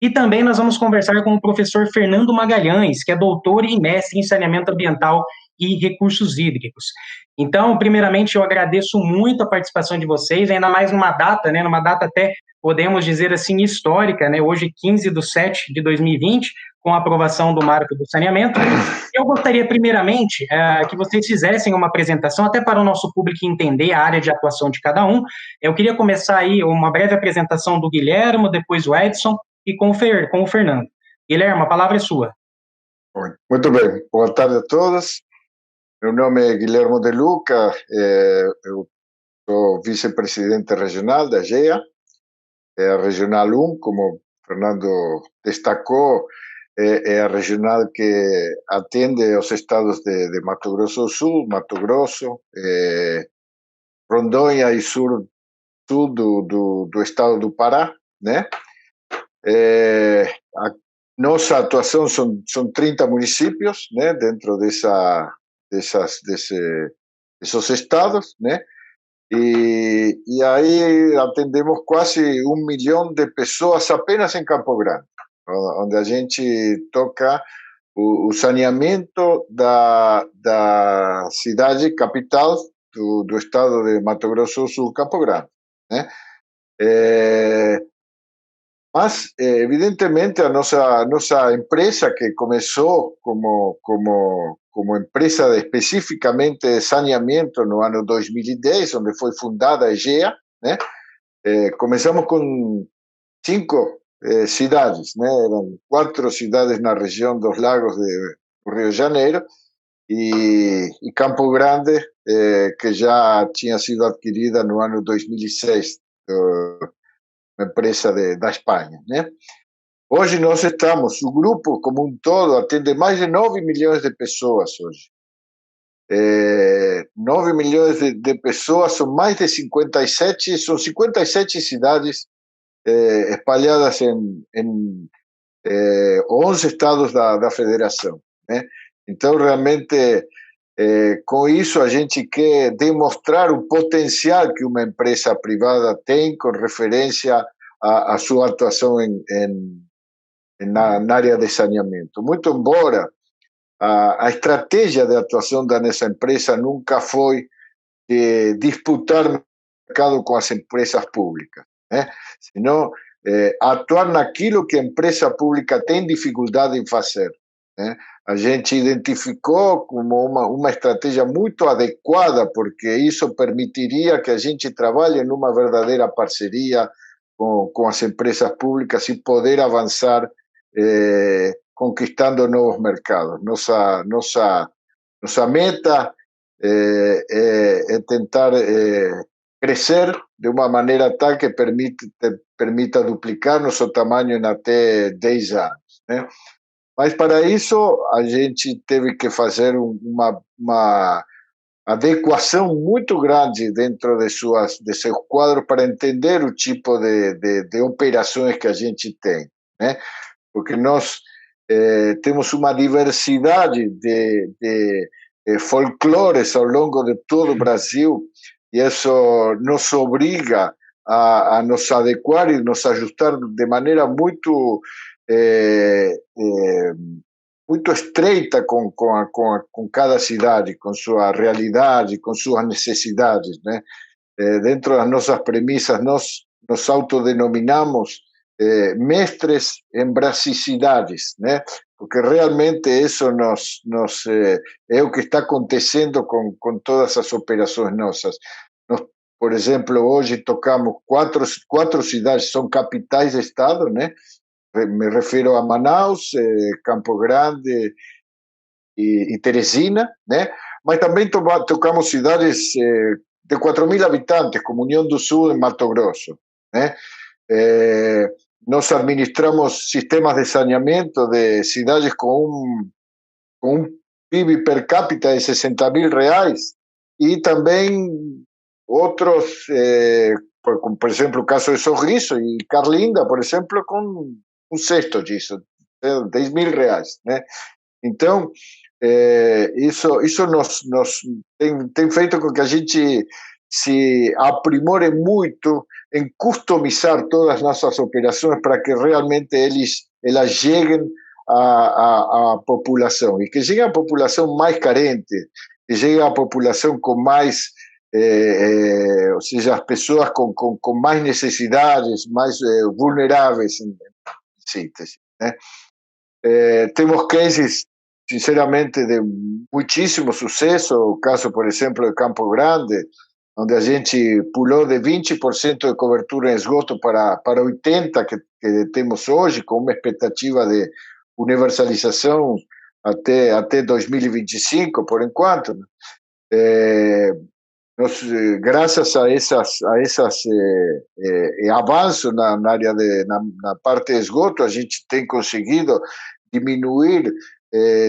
E também nós vamos conversar com o professor Fernando Magalhães, que é doutor e mestre em saneamento ambiental e recursos hídricos. Então, primeiramente, eu agradeço muito a participação de vocês, ainda mais numa data, né, numa data até, podemos dizer assim, histórica, né, hoje 15/7/2020, com a aprovação do Marco do Saneamento. Eu gostaria, primeiramente, que vocês fizessem uma apresentação, até para o nosso público entender a área de atuação de cada um. Eu queria começar aí uma breve apresentação do Guilherme, depois o Edson, e com o Fernando. Guilherme, a palavra é sua. Muito bem, boa tarde a todos. Meu nome é Guilherme De Luca, eu sou vice-presidente regional da AGEA, a Regional 1, como Fernando destacou, é a regional que atende os estados de Mato Grosso do Sul, Mato Grosso, Rondônia e sul do estado do Pará, né? A nossa atuação são 30 municípios, né, dentro desses estados, né? E aí atendemos quase 1 milhão de pessoas apenas em Campo Grande, onde a gente toca o saneamento da cidade capital do estado de Mato Grosso do Sul, Campo Grande, né? Mas, evidentemente, a nossa empresa, que começou como empresa especificamente de saneamento no ano 2010, onde foi fundada a EGEA, né? Começamos com 5 cidades, né? Eram 4 cidades na região dos Lagos do Rio de Janeiro e Campo Grande, que já tinha sido adquirida no ano 2006, uma empresa da Espanha, né? Hoje nós estamos, o grupo como um todo atende mais de 9 milhões de pessoas hoje. 9 milhões de pessoas, são mais de 57 cidades espalhadas em 11 estados da federação, né? Então, realmente, com isso a gente quer demonstrar o potencial que uma empresa privada tem com referência à sua atuação na área de saneamento. Muito embora a estratégia de atuação da nossa empresa nunca foi disputar mercado com as empresas públicas, né? Senão atuar naquilo que a empresa pública tem dificuldade em fazer, né? A gente identificou como uma estratégia muito adequada, porque isso permitiria que a gente trabalhe numa verdadeira parceria com as empresas públicas e poder avançar conquistando novos mercados. Nossa meta é tentar crescer de uma maneira tal que permita duplicar nosso tamanho em até 10 anos, né? Mas para isso a gente teve que fazer uma adequação muito grande dentro de seus quadros para entender o tipo de operações que a gente tem, né? Porque nós temos uma diversidade de folclores ao longo de todo o Brasil e isso nos obriga a nos adequar e nos ajustar de maneira muito muito estreita com cada cidade, com sua realidade, com suas necessidades, né? Dentro das nossas premissas, nós nos autodenominamos mestres em brasicidades, né? Porque realmente isso é o que está acontecendo com todas as operações nossas. Nós, por exemplo, hoje tocamos quatro cidades, são capitais de estado, né? Me refiro a Manaus, Campo Grande e Teresina, né? Mas também tocamos cidades de 4.000 habitantes, como União do Sul, em Mato Grosso, né? Nós administramos sistemas de saneamento de cidades com um PIB per capita de R$60.000 e também outros, por exemplo, o caso de Sorriso e Carlinda, por exemplo, com um sexto disso, R$10.000, né? Então, isso nos tem feito com que a gente se aprimore muito em customizar todas as nossas operações para que realmente elas cheguem à população, e que chegue à população mais carente, que chegue à população com mais, ou seja, as pessoas com mais necessidades, mais vulneráveis, em síntese, né? Temos cases, sinceramente, de muitíssimo sucesso, o caso, por exemplo, de Campo Grande, onde a gente pulou de 20% de cobertura em esgoto para 80% que temos hoje, com uma expectativa de universalização até 2025, por enquanto, né? Graças a esses avanços na área na parte de esgoto, a gente tem conseguido diminuir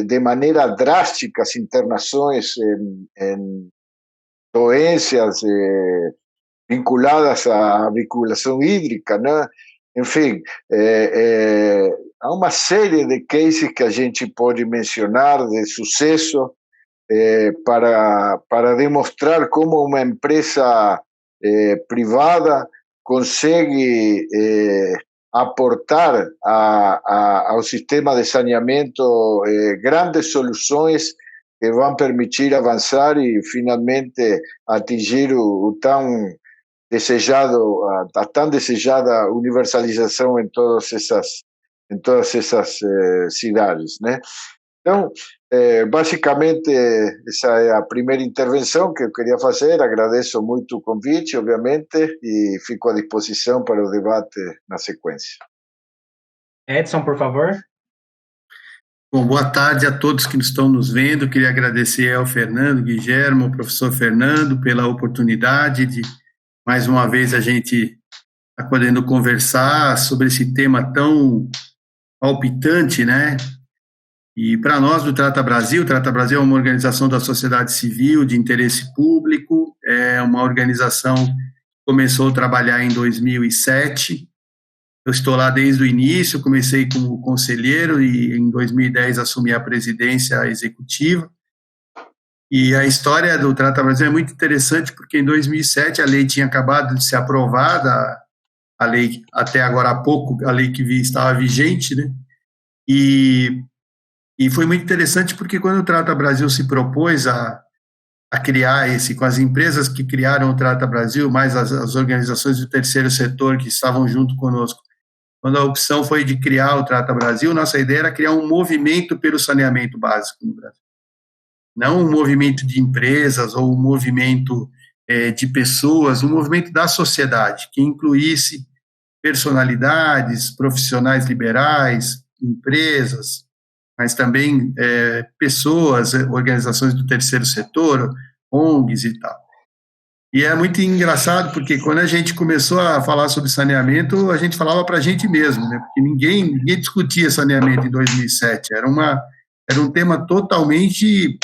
de maneira drástica as internações em doenças vinculadas à vinculação hídrica, né? Enfim, há uma série de cases que a gente pode mencionar de sucesso para demonstrar como uma empresa privada consegue aportar ao sistema de saneamento grandes soluções que vão permitir avançar e finalmente atingir a tão desejada universalização em todas essas cidades, né? Então, basicamente, essa é a primeira intervenção que eu queria fazer. Agradeço muito o convite, obviamente, e fico à disposição para o debate na sequência. Edson, por favor. Bom, boa tarde a todos que estão nos vendo. Queria agradecer ao Fernando, Guilherme, ao professor Fernando, pela oportunidade de, mais uma vez, a gente estar podendo conversar sobre esse tema tão palpitante, né? E para nós do Trata Brasil é uma organização da sociedade civil de interesse público, é uma organização que começou a trabalhar em 2007. Eu estou lá desde o início, comecei como conselheiro e em 2010 assumi a presidência executiva. E a história do Trata Brasil é muito interessante porque em 2007 a lei tinha acabado de ser aprovada, a lei até agora há pouco, a lei que estava vigente, né? E foi muito interessante porque quando o Trata Brasil se propôs a criar com as empresas que criaram o Trata Brasil, mais as organizações do terceiro setor que estavam junto conosco, quando a opção foi de criar o Trata Brasil, nossa ideia era criar um movimento pelo saneamento básico no Brasil. Não um movimento de empresas ou um movimento de pessoas, um movimento da sociedade, que incluísse personalidades, profissionais liberais, empresas, mas também pessoas, organizações do terceiro setor, ONGs e tal. E é muito engraçado, porque quando a gente começou a falar sobre saneamento, a gente falava para a gente mesmo, né? Porque ninguém discutia saneamento em 2007, era um tema totalmente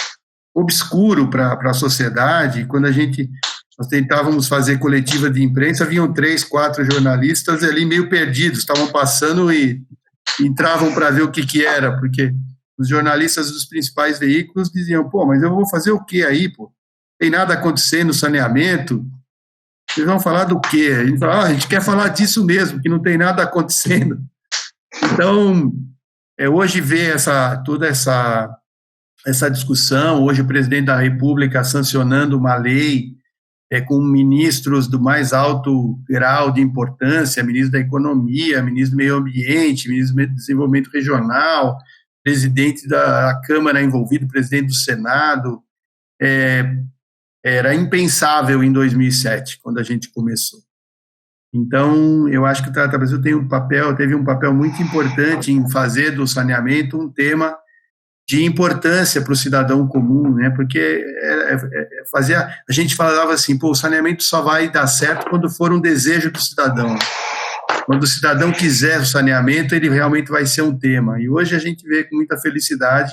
obscuro para a sociedade. Quando nós tentávamos fazer coletiva de imprensa, vinham 3, 4 jornalistas ali meio perdidos, estavam passando e entravam para ver o que era, porque os jornalistas dos principais veículos diziam, pô, mas eu vou fazer o que aí, pô? Tem nada acontecendo no saneamento? Vocês vão falar do quê? A gente fala, a gente quer falar disso mesmo, que não tem nada acontecendo. Então, hoje ver toda essa discussão, hoje o presidente da República sancionando uma lei com ministros do mais alto grau de importância, ministro da Economia, ministro do Meio Ambiente, ministro do Desenvolvimento Regional, presidente da Câmara envolvido, presidente do Senado, era impensável em 2007, quando a gente começou. Então, eu acho que o Trata Brasil teve um papel muito importante em fazer do saneamento um tema de importância para o cidadão comum, né? Porque a gente falava assim, pô, o saneamento só vai dar certo quando for um desejo do cidadão. Quando o cidadão quiser o saneamento, ele realmente vai ser um tema. E hoje a gente vê com muita felicidade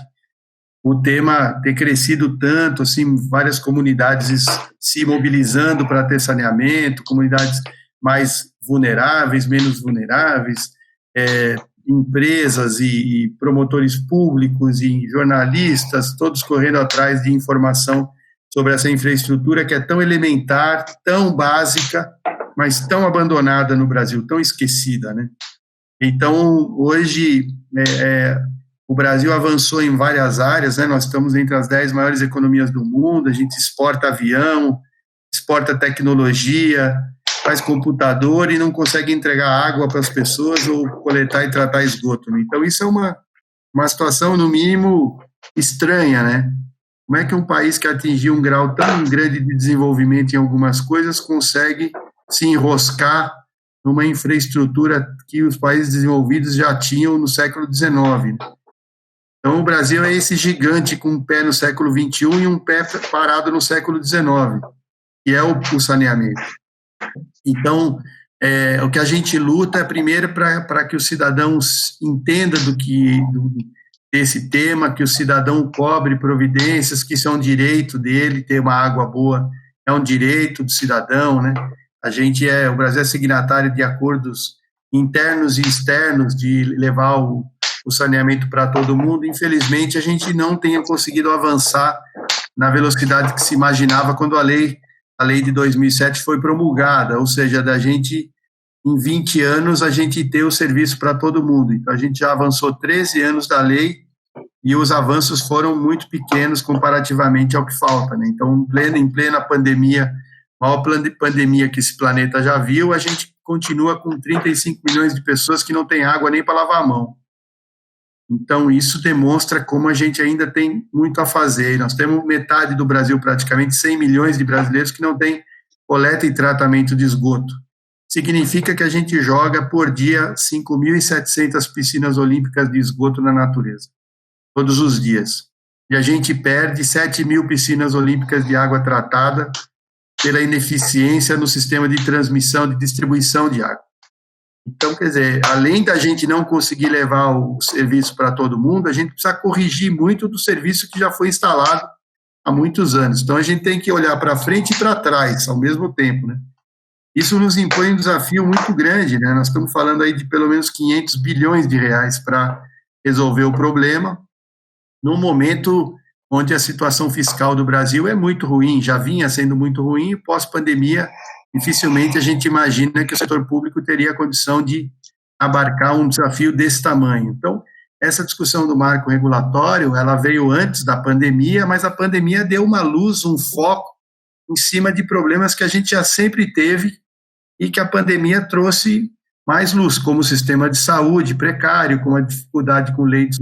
o tema ter crescido tanto, assim, várias comunidades se mobilizando para ter saneamento, comunidades mais vulneráveis, menos vulneráveis, empresas e promotores públicos e jornalistas, todos correndo atrás de informação sobre essa infraestrutura que é tão elementar, tão básica, mas tão abandonada no Brasil, tão esquecida, né? Então, hoje, o Brasil avançou em várias áreas, né? Nós estamos entre as 10 maiores economias do mundo, a gente exporta avião, exporta tecnologia, faz computador e não consegue entregar água para as pessoas ou coletar e tratar esgoto, né? Então, isso é uma situação, no mínimo, estranha, né? Como é que um país que atingiu um grau tão grande de desenvolvimento em algumas coisas consegue se enroscar numa infraestrutura que os países desenvolvidos já tinham no século XIX, né? Então, o Brasil é esse gigante com um pé no século XXI e um pé parado no século XIX, que é o saneamento. Então, o que a gente luta é, primeiro, para que os cidadãos entendam desse tema, que o cidadão cobre providências, que isso é um direito dele, ter uma água boa é um direito do cidadão, né? O Brasil é signatário de acordos internos e externos de levar o saneamento para todo mundo. Infelizmente, a gente não tenha conseguido avançar na velocidade que se imaginava quando a lei de 2007 foi promulgada, ou seja, em 20 anos, a gente ter o serviço para todo mundo. Então, a gente já avançou 13 anos da lei e os avanços foram muito pequenos comparativamente ao que falta, né? Então, em plena pandemia, a maior pandemia que esse planeta já viu, a gente continua com 35 milhões de pessoas que não têm água nem para lavar a mão. Então, isso demonstra como a gente ainda tem muito a fazer. Nós temos metade do Brasil, praticamente 100 milhões de brasileiros que não têm coleta e tratamento de esgoto. Significa que a gente joga por dia 5.700 piscinas olímpicas de esgoto na natureza, todos os dias. E a gente perde 7.000 piscinas olímpicas de água tratada pela ineficiência no sistema de transmissão, de distribuição de água. Então, quer dizer, além da gente não conseguir levar o serviço para todo mundo, a gente precisa corrigir muito do serviço que já foi instalado há muitos anos. Então, a gente tem que olhar para frente e para trás, ao mesmo tempo, né? Isso nos impõe um desafio muito grande, né? Nós estamos falando aí de pelo menos 500 bilhões de reais para resolver o problema, num momento onde a situação fiscal do Brasil é muito ruim, já vinha sendo muito ruim, e pós-pandemia, dificilmente a gente imagina que o setor público teria a condição de abarcar um desafio desse tamanho. Então, essa discussão do marco regulatório, ela veio antes da pandemia, mas a pandemia deu uma luz, um foco em cima de problemas que a gente já sempre teve e que a pandemia trouxe mais luz, como o sistema de saúde precário, como a dificuldade com leitos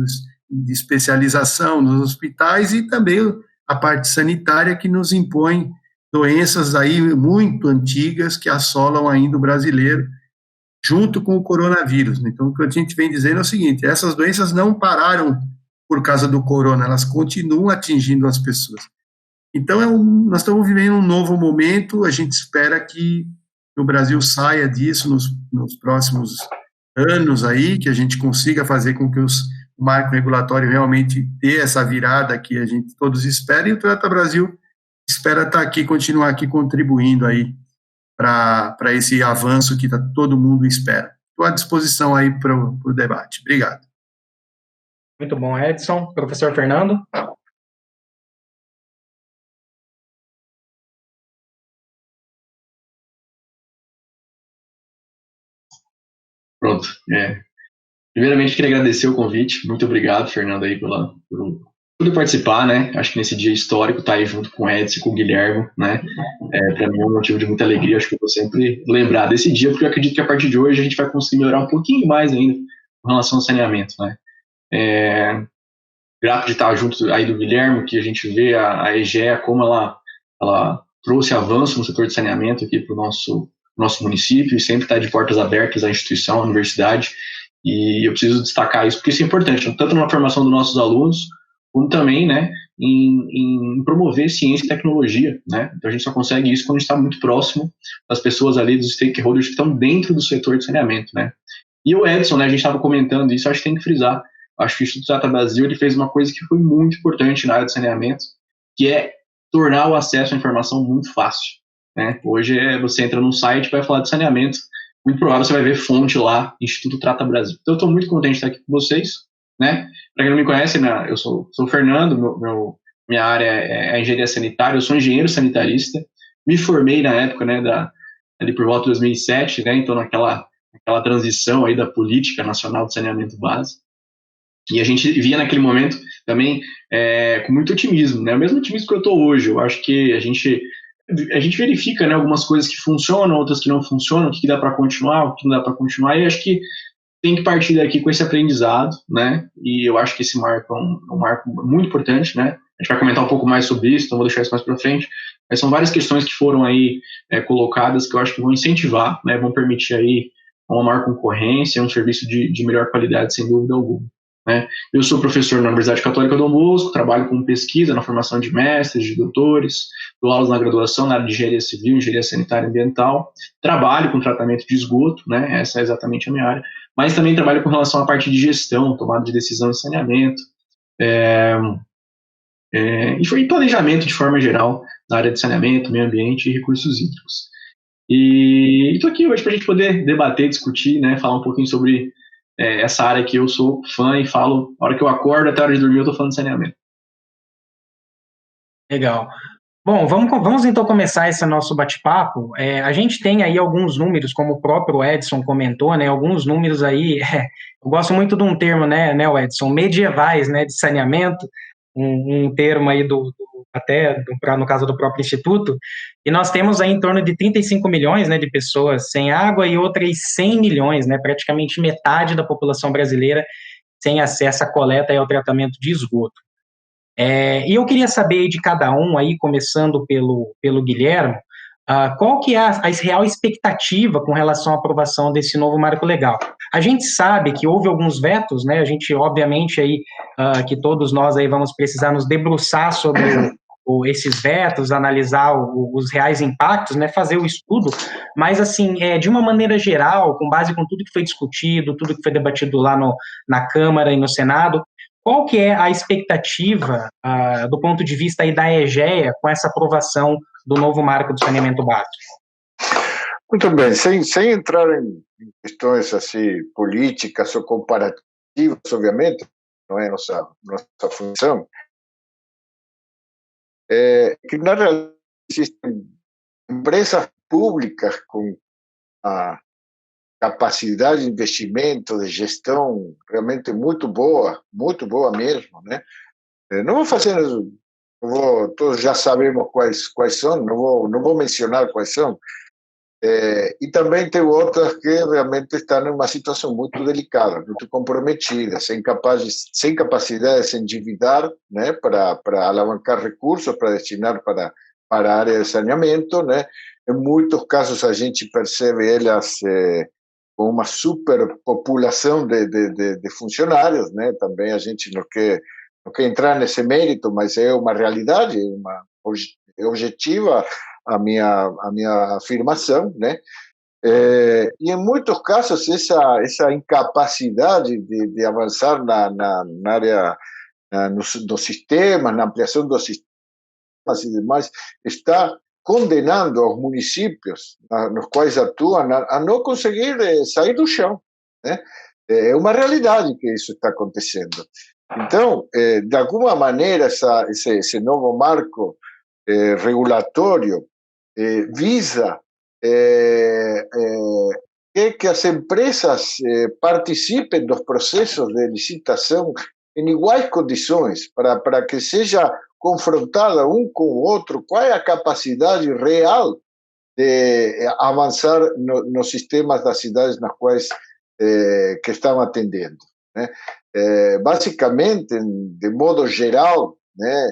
de especialização nos hospitais e também a parte sanitária que nos impõe doenças aí muito antigas que assolam ainda o brasileiro, junto com o coronavírus. Então, o que a gente vem dizendo é o seguinte: essas doenças não pararam por causa do corona, elas continuam atingindo as pessoas. Então, nós estamos vivendo um novo momento, a gente espera que o Brasil saia disso nos próximos anos aí, que a gente consiga fazer com que o marco regulatório realmente dê essa virada que a gente todos espera, e o Trata Brasil espera estar aqui, continuar aqui contribuindo aí para esse avanço que todo mundo espera. Estou à disposição aí para o debate. Obrigado. Muito bom, Edson. Professor Fernando? Pronto. Primeiramente, queria agradecer o convite. Muito obrigado, Fernando, aí por poder participar, né? Acho que nesse dia histórico, tá aí junto com o Edson e com o Guilherme, né? Para mim é um motivo de muita alegria. Acho que eu vou sempre lembrar desse dia, porque eu acredito que a partir de hoje a gente vai conseguir melhorar um pouquinho mais ainda com relação ao saneamento, né? Grato de estar junto aí do Guilherme, que a gente vê a EGEA, como ela trouxe avanço no setor de saneamento aqui para o nosso município, e sempre está de portas abertas à instituição, à universidade, e eu preciso destacar isso, porque isso é importante, tanto na formação dos nossos alunos, como também, né, em promover ciência e tecnologia, né? Então a gente só consegue isso quando a gente está muito próximo das pessoas ali, dos stakeholders que estão dentro do setor de saneamento, né? E o Edson, né, a gente estava comentando isso, acho que tem que frisar, acho que o Instituto Trata Brasil ele fez uma coisa que foi muito importante na área de saneamento, que é tornar o acesso à informação muito fácil, né? Hoje você entra num site e vai falar de saneamento, muito provável você vai ver fonte lá, Instituto Trata Brasil. Então eu estou muito contente de estar aqui com vocês, né? Para quem não me conhece, eu sou o Fernando, minha área é a engenharia sanitária, eu sou engenheiro sanitarista, me formei na época, né, ali por volta de 2007, né, então naquela transição aí da política nacional de saneamento básico. E a gente via naquele momento também com muito otimismo, né? O mesmo otimismo que eu estou hoje. Eu acho que a gente verifica, né, algumas coisas que funcionam, outras que não funcionam, o que dá para continuar, o que não dá para continuar, e acho que tem que partir daqui com esse aprendizado, né? E eu acho que esse marco é um marco muito importante, né? A gente vai comentar um pouco mais sobre isso, então vou deixar isso mais para frente. Mas são várias questões que foram aí colocadas que eu acho que vão incentivar, né? Vão permitir aí uma maior concorrência, um serviço de melhor qualidade, sem dúvida alguma. Né? Eu sou professor na Universidade Católica Dom Bosco, trabalho com pesquisa na formação de mestres, de doutores, dou aulas na graduação na área de engenharia civil, engenharia sanitária e ambiental, trabalho com tratamento de esgoto, né? Essa é exatamente a minha área, mas também trabalho com relação à parte de gestão, tomada de decisão e saneamento, e foi planejamento de forma geral na área de saneamento, meio ambiente e recursos hídricos. E estou aqui hoje para a gente poder debater, discutir, né? Falar um pouquinho sobre essa área que eu sou fã e falo, na hora que eu acordo até a hora de dormir eu estou falando de saneamento. Legal. Bom, vamos então começar esse nosso bate-papo. A gente tem aí alguns números, como o próprio Edson comentou, né? Alguns números aí, eu gosto muito de um termo, né, Edson, medievais, né, de saneamento, um termo aí no caso do próprio Instituto, e nós temos aí em torno de 35 milhões, né, de pessoas sem água e outras 100 milhões, né, praticamente metade da população brasileira sem acesso à coleta e ao tratamento de esgoto. E eu queria saber de cada um aí, começando pelo Guilherme, qual que é a real expectativa com relação à aprovação desse novo marco legal? A gente sabe que houve alguns vetos, né? A gente, obviamente, aí, que todos nós aí vamos precisar nos debruçar sobre esses vetos, analisar os reais impactos, né? Fazer o estudo, mas, assim, de uma maneira geral, com base com tudo que foi discutido, tudo que foi debatido lá na Câmara e no Senado, qual que é a expectativa do ponto de vista aí da EGEA com essa aprovação do novo marco do saneamento básico? Muito bem, sem entrar em questões assim políticas ou comparativas, obviamente, não é nossa função, que na realidade existem empresas públicas com a capacidade de investimento, de gestão realmente muito boa mesmo, né? Não vou fazer, todos já sabemos quais são, não vou mencionar quais são. E também tem outras que realmente estão em uma situação muito delicada, muito comprometida, sem capacidade de se endividar, né, para alavancar recursos, para destinar para a área de saneamento, né? Em muitos casos a gente percebe elas com uma superpopulação de funcionários, né? Também a gente não quer entrar nesse mérito, mas é uma realidade, é objetiva a minha afirmação, né? E em muitos casos essa incapacidade de avançar na área, nos sistemas, na ampliação dos sistemas e demais, está condenando aos municípios nos quais atuam a não conseguir sair do chão, né? É uma realidade que isso está acontecendo. Então, de alguma maneira, esse novo marco regulatório visa que as empresas participem dos processos de licitação em iguais condições, para que seja confrontada um com o outro qual é a capacidade real de avançar nos sistemas das cidades nas quais que estão atendendo, né? Basicamente, de modo geral, né,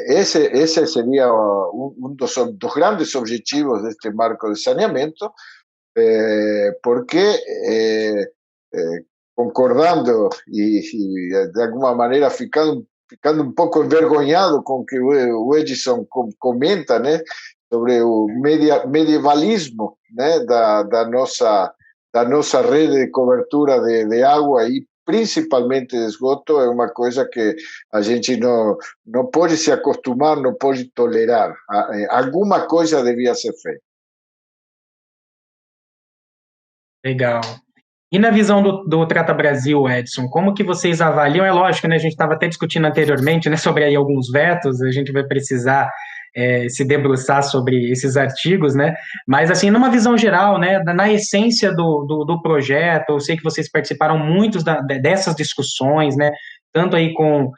esse seria um dos grandes objetivos deste marco de saneamento, porque concordando e de alguma maneira ficando um pouco envergonhado com o que o Edson comenta, né, sobre o medievalismo, né, da nossa rede de cobertura de água e principalmente de esgoto, é uma coisa que a gente não pode se acostumar, não pode tolerar. Alguma coisa devia ser feita. Legal. E na visão do Trata Brasil, Edson, como que vocês avaliam? É lógico, né, a gente estava até discutindo anteriormente, né, sobre aí alguns vetos, a gente vai precisar se debruçar sobre esses artigos, né? Mas, assim, numa visão geral, né, na essência do projeto, eu sei que vocês participaram muito dessas discussões, né, tanto aí com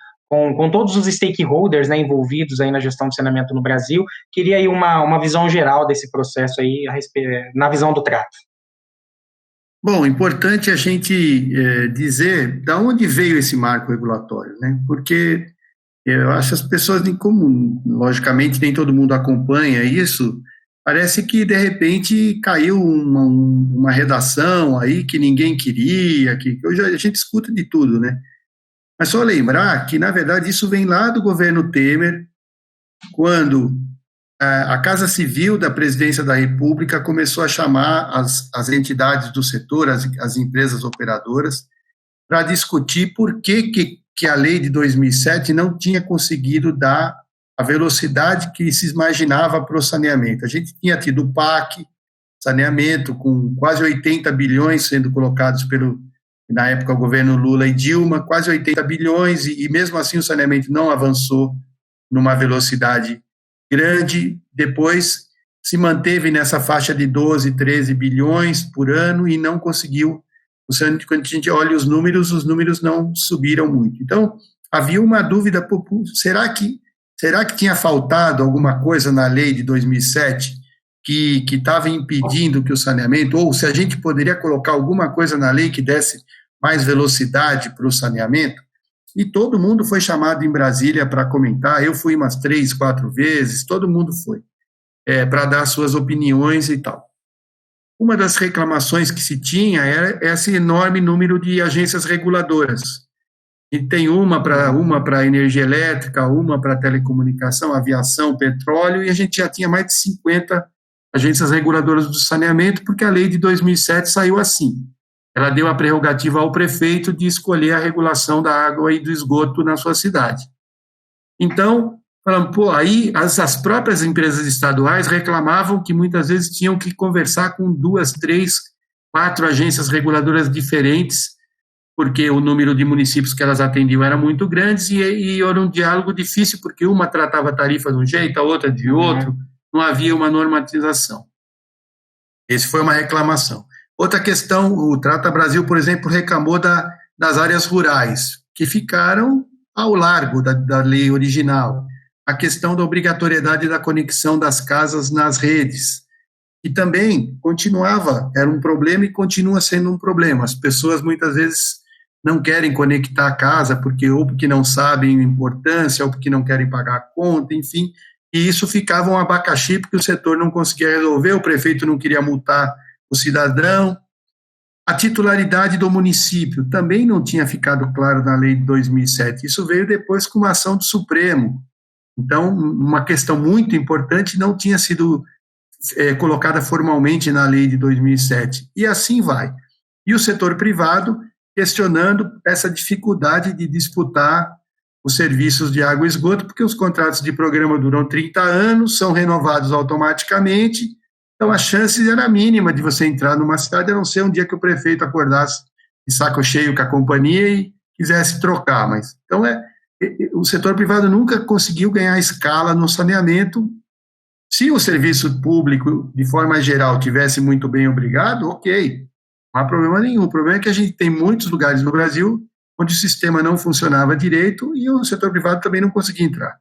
todos os stakeholders, né, envolvidos aí na gestão do saneamento no Brasil. Queria aí uma visão geral desse processo aí, na visão do Trato. Bom, importante a gente dizer de onde veio esse marco regulatório, né? Porque eu acho que as pessoas em comum, logicamente nem todo mundo acompanha isso, parece que de repente caiu uma redação aí que ninguém queria, que hoje a gente escuta de tudo, né? Mas só lembrar que, na verdade, isso vem lá do governo Temer, quando a Casa Civil da Presidência da República começou a chamar as entidades do setor, as empresas operadoras, para discutir por que a lei de 2007 não tinha conseguido dar a velocidade que se imaginava para o saneamento. A gente tinha tido o PAC, saneamento, com quase 80 bilhões sendo colocados na época, o governo Lula e Dilma, quase 80 bilhões, e mesmo assim o saneamento não avançou numa velocidade grande. Depois se manteve nessa faixa de 12, 13 bilhões por ano e não conseguiu. Quando a gente olha os números não subiram muito. Então, havia uma dúvida, será que tinha faltado alguma coisa na lei de 2007 que estava impedindo que o saneamento, ou se a gente poderia colocar alguma coisa na lei que desse mais velocidade para o saneamento? E todo mundo foi chamado em Brasília para comentar. Eu fui umas 3, 4 vezes, todo mundo foi, para dar suas opiniões e tal. Uma das reclamações que se tinha era esse enorme número de agências reguladoras. E tem uma para energia elétrica, uma para telecomunicação, aviação, petróleo, e a gente já tinha mais de 50 agências reguladoras do saneamento, porque a lei de 2007 saiu assim. Ela deu a prerrogativa ao prefeito de escolher a regulação da água e do esgoto na sua cidade. Então, aí as próprias empresas estaduais reclamavam que muitas vezes tinham que conversar com 2, 3, 4 agências reguladoras diferentes, porque o número de municípios que elas atendiam era muito grande e era um diálogo difícil, porque uma tratava a tarifa de um jeito, a outra de outro, não havia uma normatização. Essa foi uma reclamação. Outra questão, o Trata Brasil, por exemplo, reclamou das áreas rurais, que ficaram ao largo da lei original. A questão da obrigatoriedade da conexão das casas nas redes, que também era um problema e continua sendo um problema. As pessoas muitas vezes não querem conectar a casa porque não sabem a importância, ou porque não querem pagar a conta, enfim, e isso ficava um abacaxi porque o setor não conseguia resolver, o prefeito não queria multar o cidadão. A titularidade do município também não tinha ficado claro na lei de 2007. Isso veio depois com uma ação do Supremo. Então, uma questão muito importante não tinha sido colocada formalmente na lei de 2007. E assim vai. E o setor privado questionando essa dificuldade de disputar os serviços de água e esgoto, porque os contratos de programa duram 30 anos, são renovados automaticamente. Então, a chance era mínima de você entrar numa cidade, a não ser um dia que o prefeito acordasse de saco cheio com a companhia e quisesse trocar. Mas, então, o setor privado nunca conseguiu ganhar escala no saneamento. Se o serviço público, de forma geral, tivesse muito bem obrigado, ok, não há problema nenhum. O problema é que a gente tem muitos lugares no Brasil onde o sistema não funcionava direito e o setor privado também não conseguia entrar.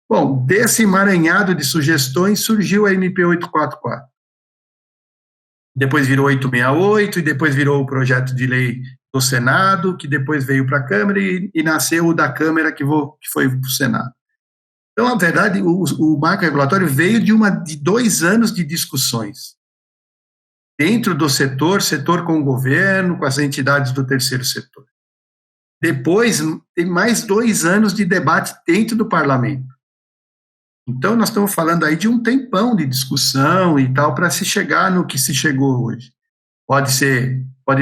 Bom, desse emaranhado de sugestões surgiu a MP 844. Depois virou 868, e depois virou o projeto de lei do Senado, que depois veio para a Câmara, e nasceu o da Câmara, que foi para o Senado. Então, na verdade, o marco regulatório veio de 2 anos de discussões. Dentro do setor com o governo, com as entidades do terceiro setor. Depois, tem mais 2 anos de debate dentro do parlamento. Então, nós estamos falando aí de um tempão de discussão e tal, para se chegar no que se chegou hoje. Pode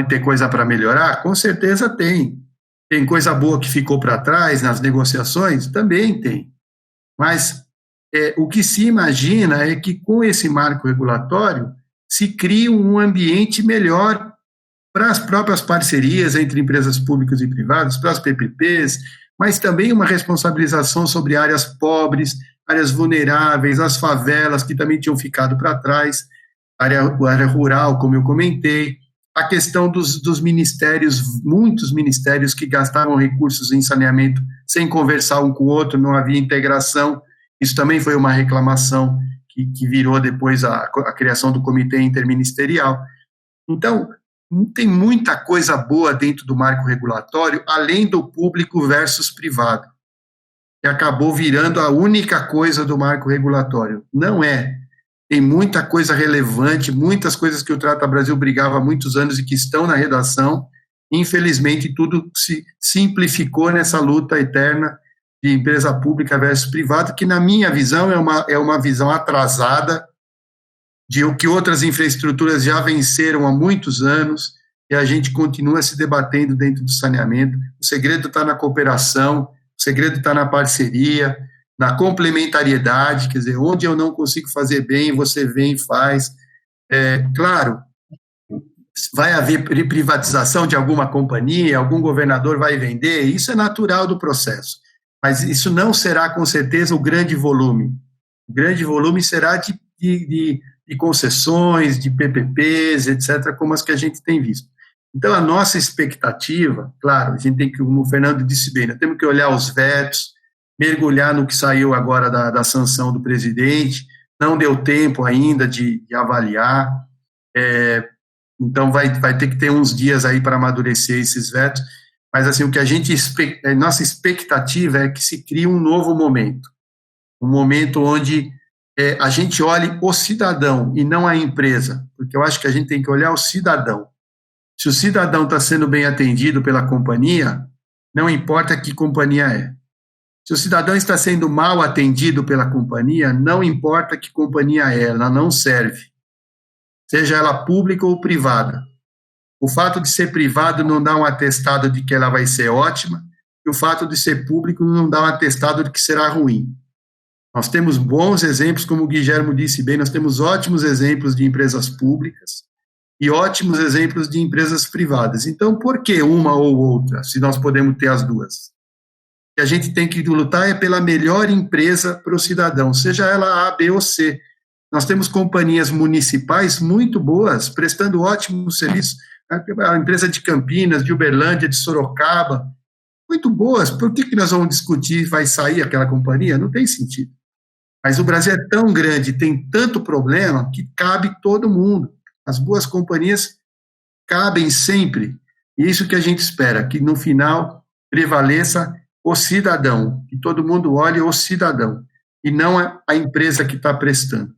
ter coisa para melhorar? Com certeza tem. Tem coisa boa que ficou para trás nas negociações? Também tem. Mas o que se imagina é que com esse marco regulatório se cria um ambiente melhor para as próprias parcerias entre empresas públicas e privadas, para as PPPs, mas também uma responsabilização sobre áreas pobres, áreas vulneráveis, as favelas que também tinham ficado para trás, área rural, como eu comentei, a questão dos ministérios, muitos ministérios que gastavam recursos em saneamento sem conversar um com o outro, não havia integração, isso também foi uma reclamação que virou depois a criação do Comitê Interministerial. Então, tem muita coisa boa dentro do marco regulatório, além do público versus privado, que acabou virando a única coisa do marco regulatório. Não é. Tem muita coisa relevante, muitas coisas que o Trata Brasil brigava há muitos anos e que estão na redação. Infelizmente, tudo se simplificou nessa luta eterna de empresa pública versus privada, que, na minha visão, é uma visão atrasada de o que outras infraestruturas já venceram há muitos anos, e a gente continua se debatendo dentro do saneamento. O segredo está na cooperação, o segredo está na parceria, na complementariedade, quer dizer, onde eu não consigo fazer bem, você vem e faz. Claro, vai haver privatização de alguma companhia, algum governador vai vender, isso é natural do processo, mas isso não será, com certeza, o grande volume. O grande volume será de concessões, de PPPs, etc., como as que a gente tem visto. Então, a nossa expectativa, claro, a gente tem que, como o Fernando disse bem, nós temos que olhar os vetos, mergulhar no que saiu agora da sanção do presidente, não deu tempo ainda de avaliar, então vai ter que ter uns dias aí para amadurecer esses vetos, mas assim, o que nossa expectativa é que se crie um novo momento, um momento onde a gente olhe o cidadão e não a empresa, porque eu acho que a gente tem que olhar o cidadão. Se o cidadão está sendo bem atendido pela companhia, não importa que companhia é. Se o cidadão está sendo mal atendido pela companhia, não importa que companhia é, ela não serve. Seja ela pública ou privada. O fato de ser privado não dá um atestado de que ela vai ser ótima, e o fato de ser público não dá um atestado de que será ruim. Nós temos bons exemplos, como o Guilherme disse bem, nós temos ótimos exemplos de empresas públicas e ótimos exemplos de empresas privadas. Então, por que uma ou outra, se nós podemos ter as duas? O que a gente tem que lutar é pela melhor empresa para o cidadão, seja ela A, B ou C. Nós temos companhias municipais muito boas, prestando ótimos serviços. A empresa de Campinas, de Uberlândia, de Sorocaba, muito boas. Por que nós vamos discutir, vai sair aquela companhia? Não tem sentido. Mas o Brasil é tão grande, tem tanto problema, que cabe todo mundo. As boas companhias cabem sempre. E isso que a gente espera, que no final prevaleça o cidadão, que todo mundo olhe o cidadão, e não a empresa que está prestando.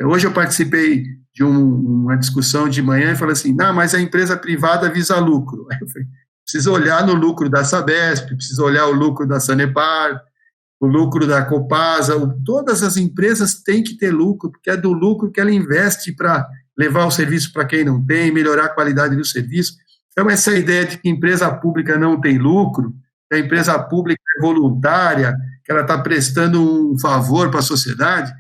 Hoje eu participei de uma discussão de manhã e falei assim, não, mas a empresa privada visa lucro. Aí eu falei, precisa olhar no lucro da Sabesp, precisa olhar o lucro da Sanepar, o lucro da Copasa, todas as empresas têm que ter lucro, porque é do lucro que ela investe para levar o serviço para quem não tem, melhorar a qualidade do serviço. Então, essa ideia de que empresa pública não tem lucro, que a empresa pública é voluntária, que ela está prestando um favor para a sociedade,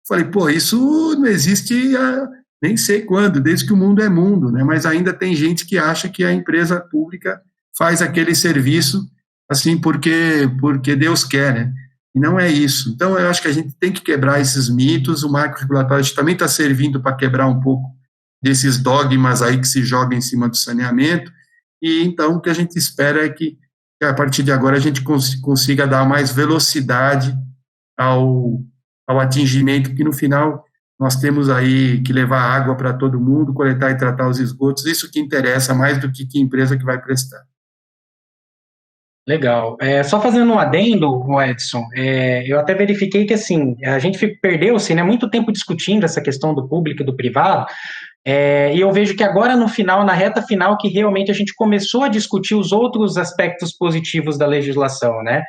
falei, pô, isso não existe há nem sei quando, desde que o mundo é mundo, né? Mas ainda tem gente que acha que a empresa pública faz aquele serviço assim porque Deus quer, né? E não é isso. Então, eu acho que a gente tem que quebrar esses mitos, o marco regulatório também está servindo para quebrar um pouco desses dogmas aí que se jogam em cima do saneamento, e então o que a gente espera é que a partir de agora a gente consiga dar mais velocidade ao atingimento, que no final nós temos aí que levar água para todo mundo, coletar e tratar os esgotos, isso que interessa mais do que empresa que vai prestar. Legal. Só fazendo um adendo, Edson, eu até verifiquei que, assim, a gente perdeu-se, né, muito tempo discutindo essa questão do público e do privado, e eu vejo que agora, no final, na reta final, que realmente a gente começou a discutir os outros aspectos positivos da legislação, né?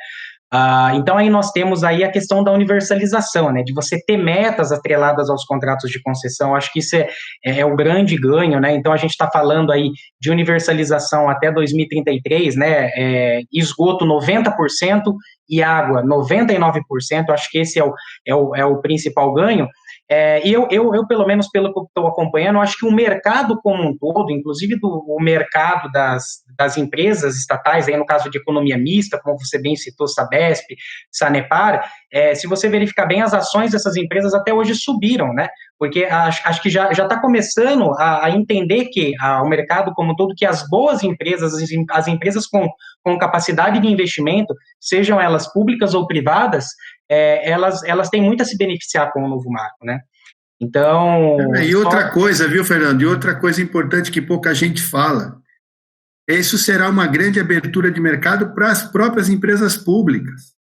Então, aí nós temos aí a questão da universalização, né, de você ter metas atreladas aos contratos de concessão. Acho que isso é o grande ganho, né? Então, a gente está falando aí de universalização até 2033, né, esgoto 90% e água 99%, acho que esse é o principal ganho. Eu, pelo menos pelo que estou acompanhando, acho que o mercado como um todo, inclusive o mercado das empresas estatais, aí no caso de economia mista, como você bem citou, Sabesp, Sanepar, se você verificar bem, as ações dessas empresas até hoje subiram, né? Porque acho que já está começando a entender que o mercado como um todo, que as boas empresas, as empresas com capacidade de investimento, sejam elas públicas ou privadas, elas têm muito a se beneficiar com o novo marco, né? Então... E outra coisa, viu, Fernando? E outra coisa importante que pouca gente fala, isso será uma grande abertura de mercado para as próprias empresas públicas.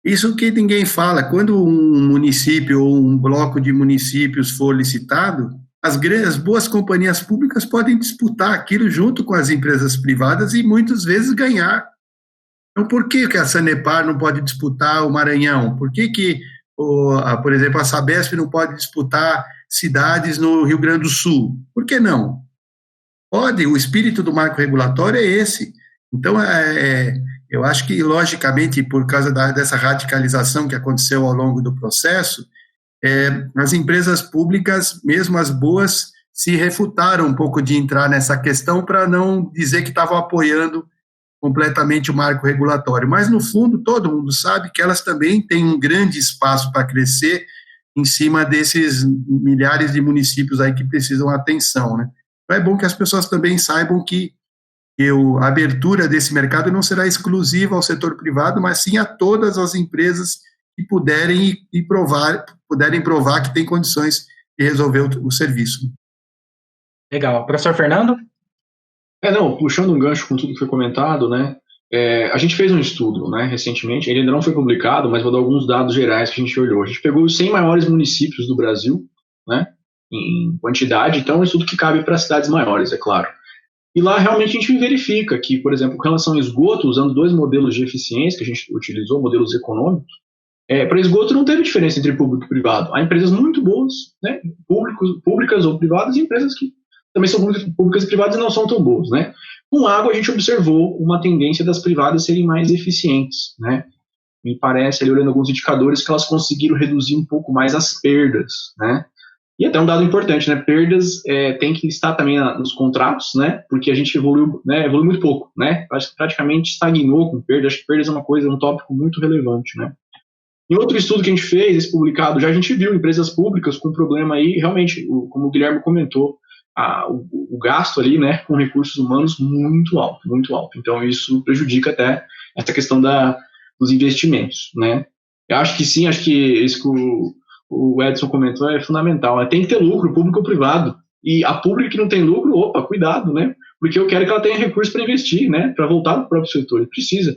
Isso que ninguém fala. Quando um município ou um bloco de municípios for licitado, as boas companhias públicas podem disputar aquilo junto com as empresas privadas e muitas vezes ganhar. Então, por que a Sanepar não pode disputar o Maranhão? Por que por exemplo, a Sabesp não pode disputar cidades no Rio Grande do Sul? Por que não? Pode, o espírito do marco regulatório é esse. Então, eu acho que, logicamente, por causa dessa radicalização que aconteceu ao longo do processo, as empresas públicas, mesmo as boas, se refutaram um pouco de entrar nessa questão para não dizer que estavam apoiando completamente o marco regulatório. Mas, no fundo, todo mundo sabe que elas também têm um grande espaço para crescer em cima desses milhares de municípios aí que precisam atenção, né? Então, é bom que as pessoas também saibam que a abertura desse mercado não será exclusiva ao setor privado, mas sim a todas as empresas que puderem provar que têm condições de resolver o serviço. Legal. Professor Fernando? Puxando um gancho com tudo que foi comentado, né? A gente fez um estudo, né, recentemente, ele ainda não foi publicado, mas vou dar alguns dados gerais que a gente olhou. A gente pegou os 100 maiores municípios do Brasil, né, em quantidade, então é um estudo que cabe para cidades maiores, é claro. E lá realmente a gente verifica que, por exemplo, com relação ao esgoto, usando 2 modelos de eficiência que a gente utilizou, modelos econômicos, para esgoto não teve diferença entre público e privado. Há empresas muito boas, né, públicas ou privadas, e empresas que também são públicas e privadas e não são tão boas, né? Com água, a gente observou uma tendência das privadas serem mais eficientes, né? Me parece, ali olhando alguns indicadores, que elas conseguiram reduzir um pouco mais as perdas, né? E até um dado importante, né? Perdas tem que estar também nos contratos, né? Porque a gente evoluiu muito pouco, né? Praticamente estagnou com perdas. Acho que perdas é um tópico muito relevante, né? Em outro estudo que a gente fez, esse publicado, já a gente viu empresas públicas com problema aí, realmente, como o Guilherme comentou, o gasto ali, né, com recursos humanos muito alto, muito alto. Então, isso prejudica até essa questão dos investimentos, né. Eu acho que sim, acho que isso que o Edson comentou é fundamental. Tem que ter lucro, público ou privado. E a pública que não tem lucro, cuidado, né, porque eu quero que ela tenha recursos para investir, né, para voltar para o próprio setor, ele precisa.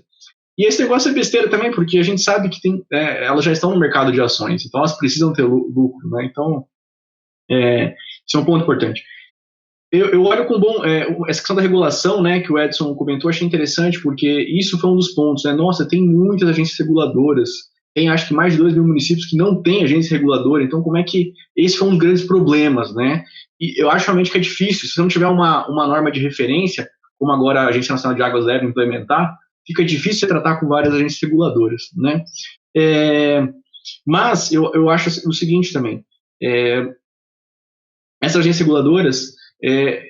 E esse negócio é besteira também, porque a gente sabe que elas já estão no mercado de ações, então elas precisam ter lucro, né, então isso é um ponto importante. Eu olho com essa questão da regulação, né, que o Edson comentou, achei interessante, porque isso foi um dos pontos, né, nossa, tem muitas agências reguladoras, tem acho que mais de 2 mil municípios que não tem agência reguladora, então como é que esse foi um dos grandes problemas, né, e eu acho realmente que é difícil, se não tiver uma norma de referência, como agora a Agência Nacional de Águas deve implementar, fica difícil você tratar com várias agências reguladoras, né, mas eu acho o seguinte também, essas agências reguladoras,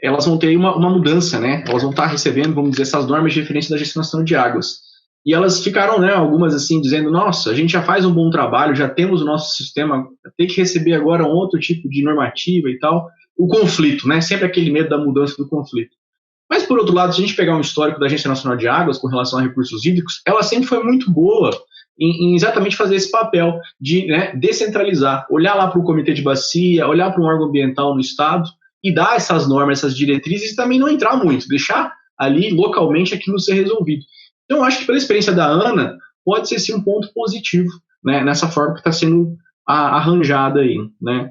elas vão ter uma mudança, né? Elas vão estar recebendo, vamos dizer, essas normas de referência da Agência Nacional de Águas. E elas ficaram, né, algumas assim, dizendo, nossa, a gente já faz um bom trabalho, já temos o nosso sistema, tem que receber agora um outro tipo de normativa e tal. O conflito, né? Sempre aquele medo da mudança do conflito. Mas, por outro lado, se a gente pegar um histórico da Agência Nacional de Águas com relação a recursos hídricos, ela sempre foi muito boa em exatamente fazer esse papel de, né, descentralizar, olhar lá para o comitê de bacia, olhar para um órgão ambiental no estado e dar essas normas, essas diretrizes e também não entrar muito, deixar ali localmente aquilo ser resolvido. Então, eu acho que pela experiência da ANA, pode ser sim um ponto positivo, né, nessa forma que está sendo arranjada aí, né.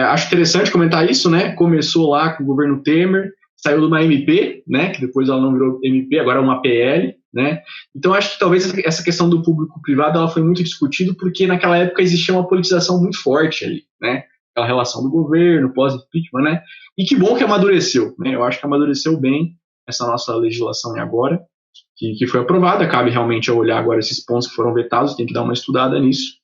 Acho interessante comentar isso, né, começou lá com o governo Temer, saiu de uma MP, né, que depois ela não virou MP, agora é uma PL, né, então acho que talvez essa questão do público-privado ela foi muito discutida porque naquela época existia uma politização muito forte ali, né, aquela relação do governo, pós-impeachment, né, e que bom que amadureceu, né, eu acho que amadureceu bem essa nossa legislação agora, que foi aprovada, cabe realmente olhar agora esses pontos que foram vetados, tem que dar uma estudada nisso.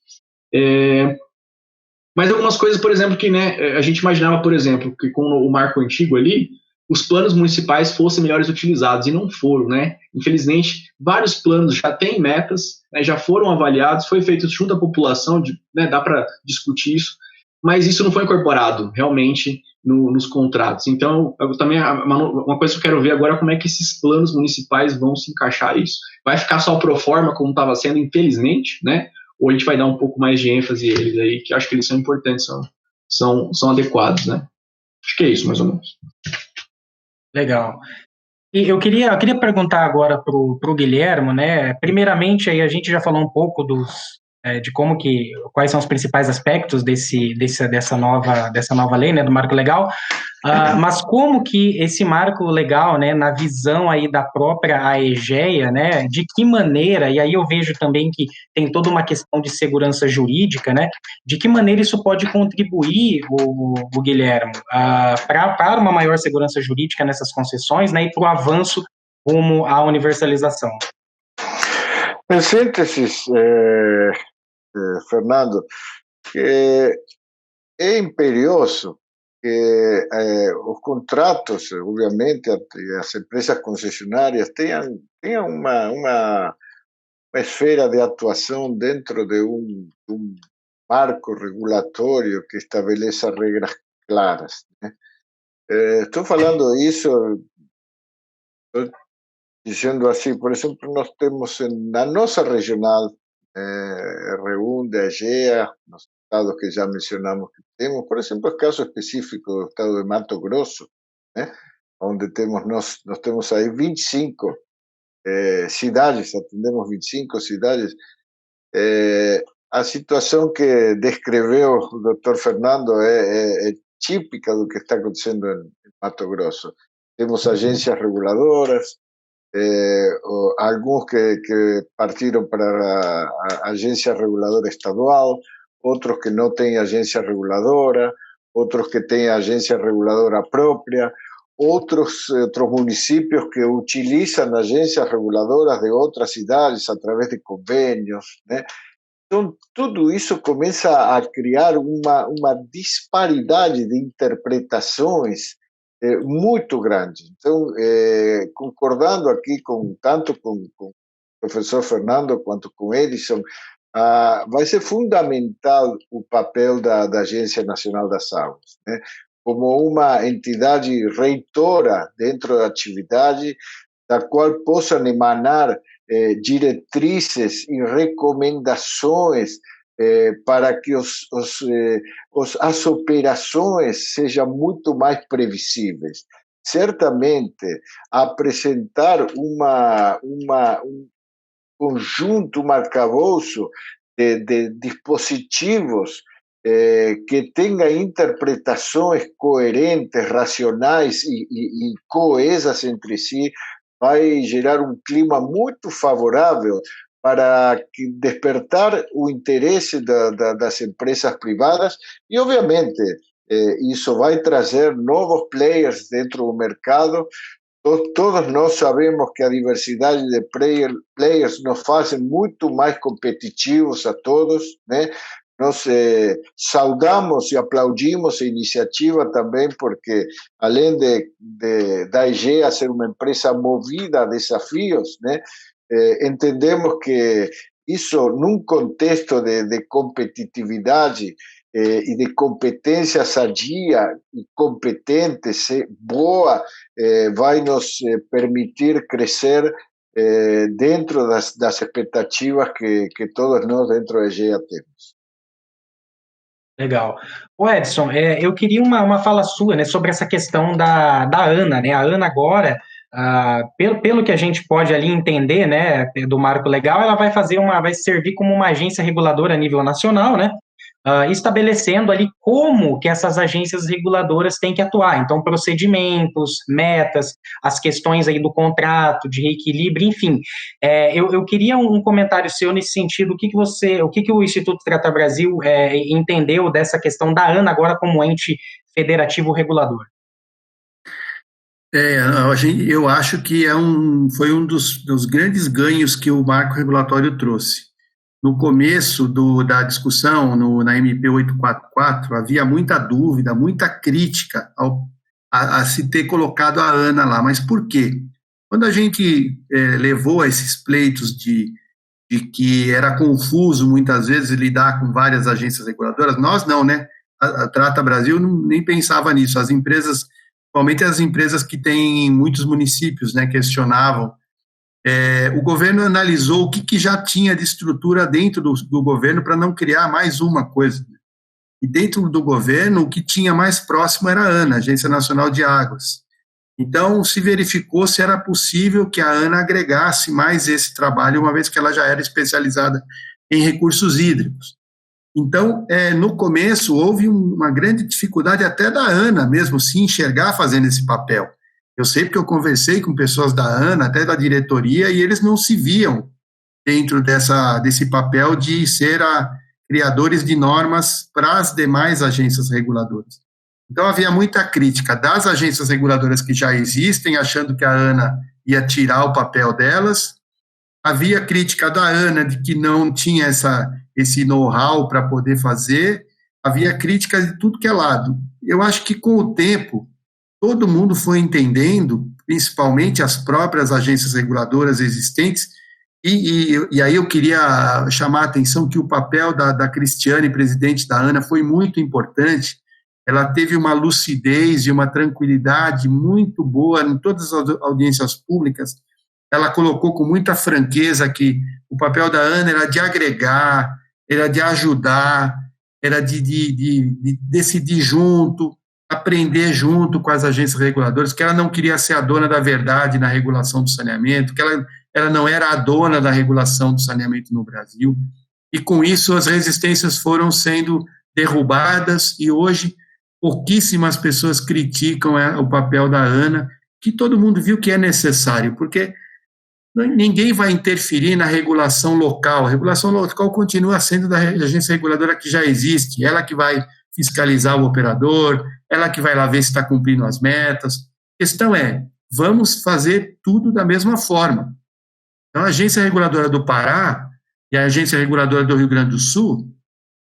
Mas algumas coisas, por exemplo, que, né, a gente imaginava, por exemplo, que com o marco antigo ali, os planos municipais fossem melhores utilizados, e não foram, né? Infelizmente, vários planos já têm metas, né, já foram avaliados, foi feito junto à população, né, dá para discutir isso, mas isso não foi incorporado realmente nos contratos. Então, eu também, uma coisa que eu quero ver agora é como é que esses planos municipais vão se encaixar isso. Vai ficar só pro forma, como estava sendo, infelizmente, né? Ou a gente vai dar um pouco mais de ênfase a eles aí, que eu acho que eles são importantes, são adequados, né? Acho que é isso, mais ou menos. Legal. E eu queria perguntar agora para o Guilhermo, né? Primeiramente, aí a gente já falou um pouco de quais são os principais aspectos dessa nova lei, né, do Marco Legal. Mas como que esse marco legal, né, na visão aí da própria AEGEA, né, de que maneira, e aí eu vejo também que tem toda uma questão de segurança jurídica, né, de que maneira isso pode contribuir, o Guilhermo, para uma maior segurança jurídica nessas concessões, né, e para o avanço rumo à universalização? Em síntese, Fernando, que é imperioso que os contratos, obviamente, as empresas concessionárias tenham uma esfera de atuação dentro de um marco regulatório que estabeleça regras claras, né? Estou falando isso, estou dizendo assim, por exemplo, nós temos na nossa regional R1 da EGEA, nos estados que já mencionamos que temos, por exemplo, o caso específico do estado de Mato Grosso, né, onde nós temos aí 25 cidades, atendemos 25 cidades. A situação que descreveu o doutor Fernando é típica do que está acontecendo em Mato Grosso. Temos agências reguladoras, alguns que partiram para a agência reguladora estadual, outros que não têm agência reguladora, outros que têm agência reguladora própria, outros municípios que utilizam agências reguladoras de outras cidades através de convênios, né? Então, tudo isso começa a criar uma disparidade de interpretações muito grande. Então, concordando aqui tanto com o professor Fernando quanto com Edison, vai ser fundamental o papel da Agência Nacional das Águas, né, como uma entidade reitora dentro da atividade, da qual possam emanar diretrizes e recomendações para que as operações sejam muito mais previsíveis. Certamente, apresentar um conjunto, um arcabouço de dispositivos que tenha interpretações coerentes, racionais e coesas entre si, vai gerar um clima muito favorável para despertar o interesse das empresas privadas e, obviamente, isso vai trazer novos players dentro do mercado. Todos nós sabemos que a diversidade de players nos faz muito mais competitivos a todos, né? Nós saudamos e aplaudimos a iniciativa também, porque além da EGEA ser uma empresa movida a desafios, né, entendemos que isso, num contexto de competitividade e de competência sadia e competente, boa, vai nos permitir crescer dentro das expectativas que todos nós dentro da EGEA temos. Legal. O Edson, eu queria uma fala sua, né, sobre essa questão da ANA, né? A ANA agora, pelo que a gente pode ali entender, né, do marco legal, ela vai servir como uma agência reguladora a nível nacional, né? Estabelecendo ali como que essas agências reguladoras têm que atuar. Então, procedimentos, metas, as questões aí do contrato, de reequilíbrio, enfim. Eu queria um comentário seu nesse sentido. O que o Instituto Trata Brasil entendeu dessa questão da ANA agora como ente federativo regulador? Eu acho que foi um dos grandes ganhos que o marco regulatório trouxe. no começo da discussão na MP 844, havia muita dúvida, muita crítica a se ter colocado a ANA lá. Mas por quê? Quando a gente levou a esses pleitos de que era confuso, muitas vezes, lidar com várias agências reguladoras, nós não, né? A Trata Brasil nem pensava nisso. As empresas, principalmente as empresas que têm muitos municípios, né, questionavam. O governo analisou o que já tinha de estrutura dentro do governo para não criar mais uma coisa. E dentro do governo, o que tinha mais próximo era a ANA, Agência Nacional de Águas. Então, se verificou se era possível que a ANA agregasse mais esse trabalho, uma vez que ela já era especializada em recursos hídricos. Então, no começo, houve uma grande dificuldade até da ANA mesmo se enxergar fazendo esse papel. Eu sei porque eu conversei com pessoas da ANA, até da diretoria, e eles não se viam dentro desse papel de ser criadores de normas para as demais agências reguladoras. Então, havia muita crítica das agências reguladoras que já existem, achando que a ANA ia tirar o papel delas. Havia crítica da ANA de que não tinha esse know-how para poder fazer. Havia crítica de tudo que é lado. Eu acho que, com o tempo, todo mundo foi entendendo, principalmente as próprias agências reguladoras existentes, e aí eu queria chamar a atenção que o papel da Cristiane, presidente da ANA, foi muito importante. Ela teve uma lucidez e uma tranquilidade muito boa em todas as audiências públicas. Ela colocou com muita franqueza que o papel da ANA era de agregar, era de ajudar, era de decidir junto, aprender junto com as agências reguladoras, que ela não queria ser a dona da verdade na regulação do saneamento, que ela não era a dona da regulação do saneamento no Brasil, e com isso as resistências foram sendo derrubadas, e hoje pouquíssimas pessoas criticam o papel da ANA, que todo mundo viu que é necessário, porque ninguém vai interferir na regulação local. A regulação local continua sendo da agência reguladora que já existe, ela que vai fiscalizar o operador, ela que vai lá ver se está cumprindo as metas. A questão é, vamos fazer tudo da mesma forma. Então, a Agência Reguladora do Pará e a Agência Reguladora do Rio Grande do Sul,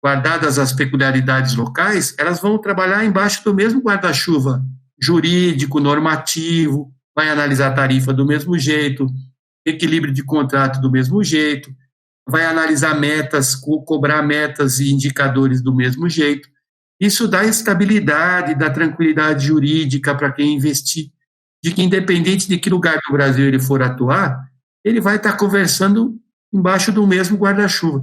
guardadas as peculiaridades locais, elas vão trabalhar embaixo do mesmo guarda-chuva jurídico, normativo, vai analisar a tarifa do mesmo jeito, equilíbrio de contrato do mesmo jeito, vai analisar metas, cobrar metas e indicadores do mesmo jeito. Isso dá estabilidade, dá tranquilidade jurídica para quem investir, de que independente de que lugar do Brasil ele for atuar, ele vai estar conversando embaixo do mesmo guarda-chuva.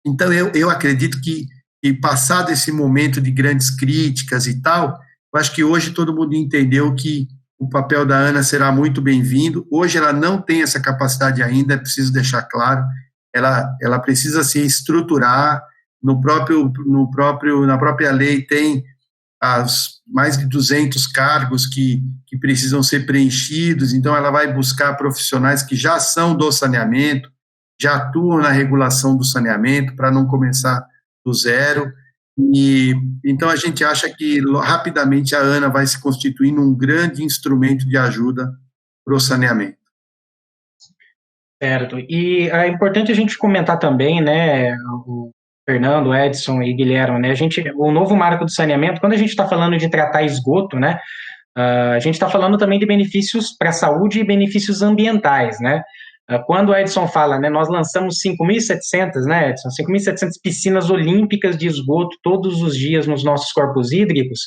Então, eu acredito que passado esse momento de grandes críticas e tal, eu acho que hoje todo mundo entendeu que o papel da ANA será muito bem-vindo. Hoje ela não tem essa capacidade ainda, é preciso deixar claro, ela precisa se estruturar. Na própria lei tem mais de 200 cargos que precisam ser preenchidos, então ela vai buscar profissionais que já são do saneamento, já atuam na regulação do saneamento, para não começar do zero, e então a gente acha que rapidamente a ANA vai se constituindo um grande instrumento de ajuda para o saneamento. Certo, e é importante a gente comentar também, né, o Fernando, Edson e Guilherme, né, o novo marco do saneamento, quando a gente está falando de tratar esgoto, né, a gente está falando também de benefícios para a saúde e benefícios ambientais, né. Quando o Edson fala, né, nós lançamos 5.700, né, Edson, 5.700 piscinas olímpicas de esgoto todos os dias nos nossos corpos hídricos,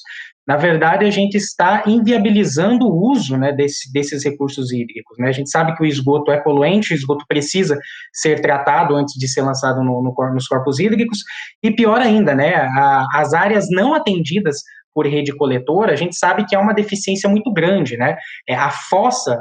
na verdade a gente está inviabilizando o uso, né, desses recursos hídricos, né, a gente sabe que o esgoto é poluente, o esgoto precisa ser tratado antes de ser lançado nos corpos hídricos, e pior ainda, né, as áreas não atendidas por rede coletora, a gente sabe que é uma deficiência muito grande, né? A fossa,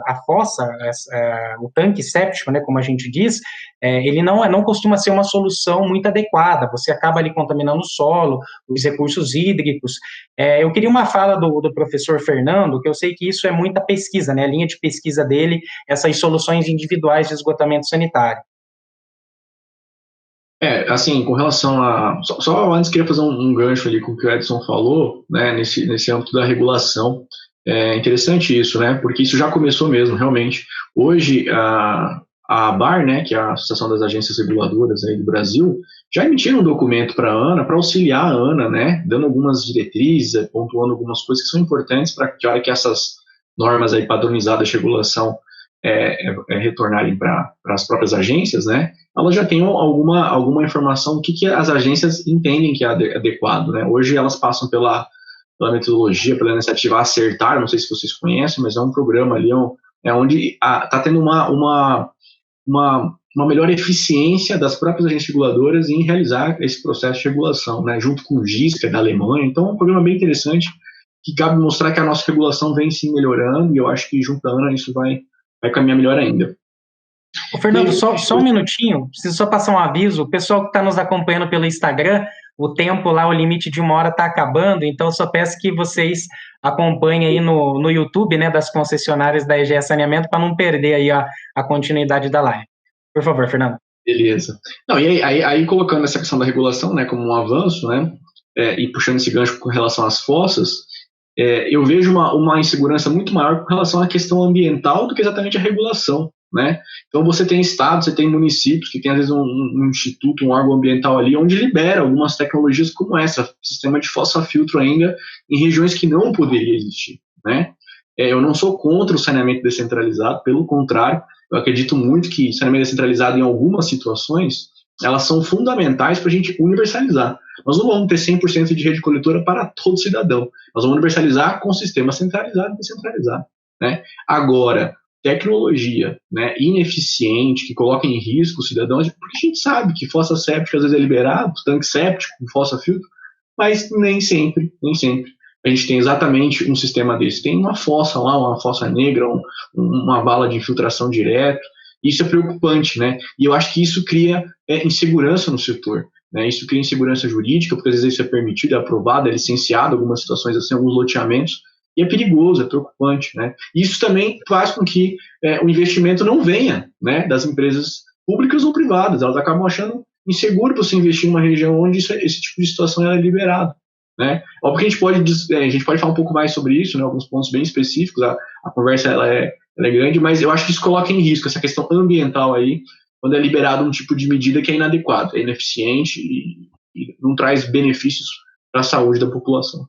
o tanque séptico, né, como a gente diz, ele não costuma ser uma solução muito adequada, você acaba ali contaminando o solo, os recursos hídricos. Eu queria uma fala do professor Fernando, que eu sei que isso é muita pesquisa, né? A linha de pesquisa dele, essas soluções individuais de esgotamento sanitário. Assim, com relação a... Só antes queria fazer um gancho ali com o que o Edson falou, né, nesse âmbito da regulação. É interessante isso, né, porque isso já começou mesmo, realmente. Hoje, a ABAR, né, que é a Associação das Agências Reguladoras aí do Brasil, já emitiram um documento para a ANA, para auxiliar a ANA, né, dando algumas diretrizes, pontuando algumas coisas que são importantes para que a hora que essas normas aí padronizadas de regulação retornarem para as próprias agências, né, elas já tenham alguma informação do que as agências entendem que é adequado, né. Hoje elas passam pela metodologia, pela iniciativa Acertar, não sei se vocês conhecem, mas é um programa ali, onde está tendo uma melhor eficiência das próprias agências reguladoras em realizar esse processo de regulação, né, junto com o GIS, que é da Alemanha. Então, é um programa bem interessante, que cabe mostrar que a nossa regulação vem se melhorando, e eu acho que, junto à ANA, isso vai caminhar melhor ainda. Ô, Fernando, só um minutinho, preciso só passar um aviso. O pessoal que está nos acompanhando pelo Instagram, o tempo lá, o limite de 1 hora está acabando, então só peço que vocês acompanhem aí no YouTube, né, das concessionárias da EGE Saneamento, para não perder aí a continuidade da live. Por favor, Fernando. Beleza. Não, e aí colocando essa questão da regulação, né, como um avanço, né, e puxando esse gancho com relação às fossas, eu vejo uma insegurança muito maior com relação à questão ambiental do que exatamente a regulação, né? Então você tem estados, você tem municípios que tem às vezes um instituto, um órgão ambiental ali, onde libera algumas tecnologias como essa, sistema de fossa-filtro ainda, em regiões que não poderia existir, né? Eu não sou contra o saneamento descentralizado, pelo contrário, eu acredito muito que saneamento descentralizado, em algumas situações, elas são fundamentais para a gente universalizar. Nós não vamos ter 100% de rede coletora para todo cidadão. Nós vamos universalizar com sistema centralizado e descentralizado, né? Agora, tecnologia, né, ineficiente, que coloca em risco os cidadãos, porque a gente sabe que fossa séptica às vezes é liberado, tanque séptico, fossa filtro, mas nem sempre. A gente tem exatamente um sistema desse. Tem uma fossa lá, uma fossa negra, uma vala de infiltração direto. Isso é preocupante, né? E eu acho que isso cria insegurança no setor, né? Isso cria insegurança jurídica, porque às vezes isso é permitido, é aprovado, é licenciado, algumas situações assim, alguns loteamentos, e é perigoso, é preocupante, né? Isso também faz com que o investimento não venha, né, das empresas públicas ou privadas. Elas acabam achando inseguro você investir em uma região onde esse tipo de situação é liberado, né? Óbvio que a gente pode falar um pouco mais sobre isso, né, alguns pontos bem específicos, a conversa ela é grande, mas eu acho que isso coloca em risco essa questão ambiental aí, quando é liberado um tipo de medida que é inadequado, é ineficiente e não traz benefícios para a saúde da população.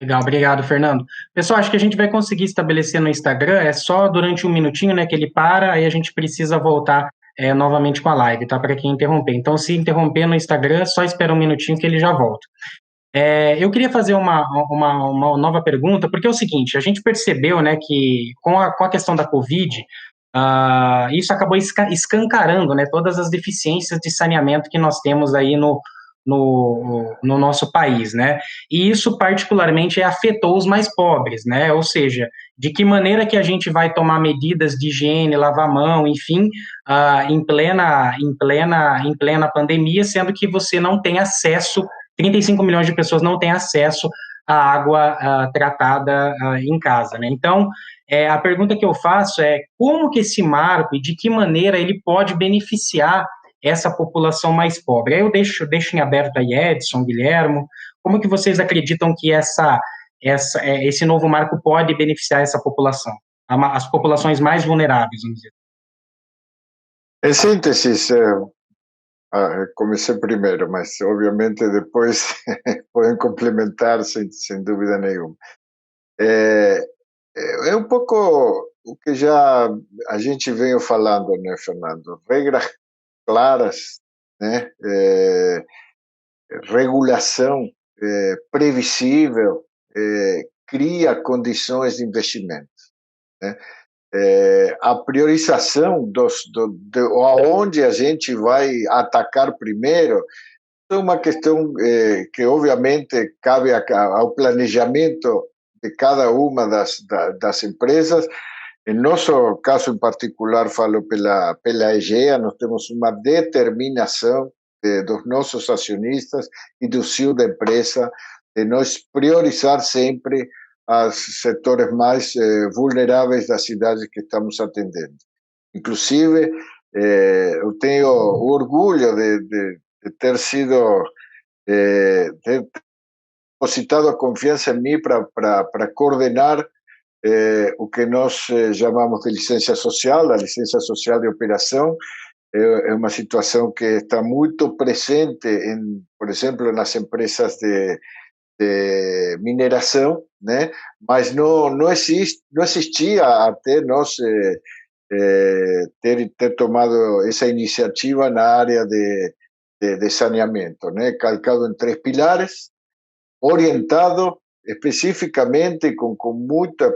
Legal, obrigado, Fernando. Pessoal, acho que a gente vai conseguir estabelecer no Instagram, é só durante 1 minutinho, né, que ele para, aí a gente precisa voltar novamente com a live, tá? Para quem interromper. Então, se interromper no Instagram, só espera 1 minutinho que ele já volta. Eu queria fazer uma nova pergunta, porque é o seguinte, a gente percebeu, né, que com a questão da Covid, isso acabou escancarando, né, todas as deficiências de saneamento que nós temos aí no nosso país, né? E isso particularmente afetou os mais pobres, né? Ou seja, de que maneira que a gente vai tomar medidas de higiene, lavar a mão, enfim, em plena pandemia, sendo que você não tem acesso, 35 milhões de pessoas não têm acesso à água tratada em casa, né? Então, a pergunta que eu faço é como que esse marco e de que maneira ele pode beneficiar essa população mais pobre. Aí eu deixo em aberto aí Edson, Guilhermo, como que vocês acreditam que esse novo marco pode beneficiar essa população, as populações mais vulneráveis, vamos dizer? Em síntese, comecei primeiro, mas obviamente depois podem complementar sem dúvida nenhuma. É um pouco o que já a gente veio falando, né, Fernando? Regras claras, né? Regulação previsível, cria condições de investimento, né? A priorização de aonde a gente vai atacar primeiro é uma questão que obviamente cabe ao planejamento de cada uma das empresas. Em nosso caso em particular, falo pela EGEA, nós temos uma determinação dos nossos acionistas e do CEO da empresa de nós priorizar sempre os setores mais vulneráveis das cidades que estamos atendendo. Inclusive, eu tenho o orgulho de ter sido depositado a confiança em mim para coordenar o que nós chamamos de licença social, a licença social de operação. É uma situação que está muito presente, por exemplo, nas empresas de mineração, né? Mas não existia até nós ter tomado essa iniciativa na área de saneamento, né? Calcado em 3 pilares, orientado especificamente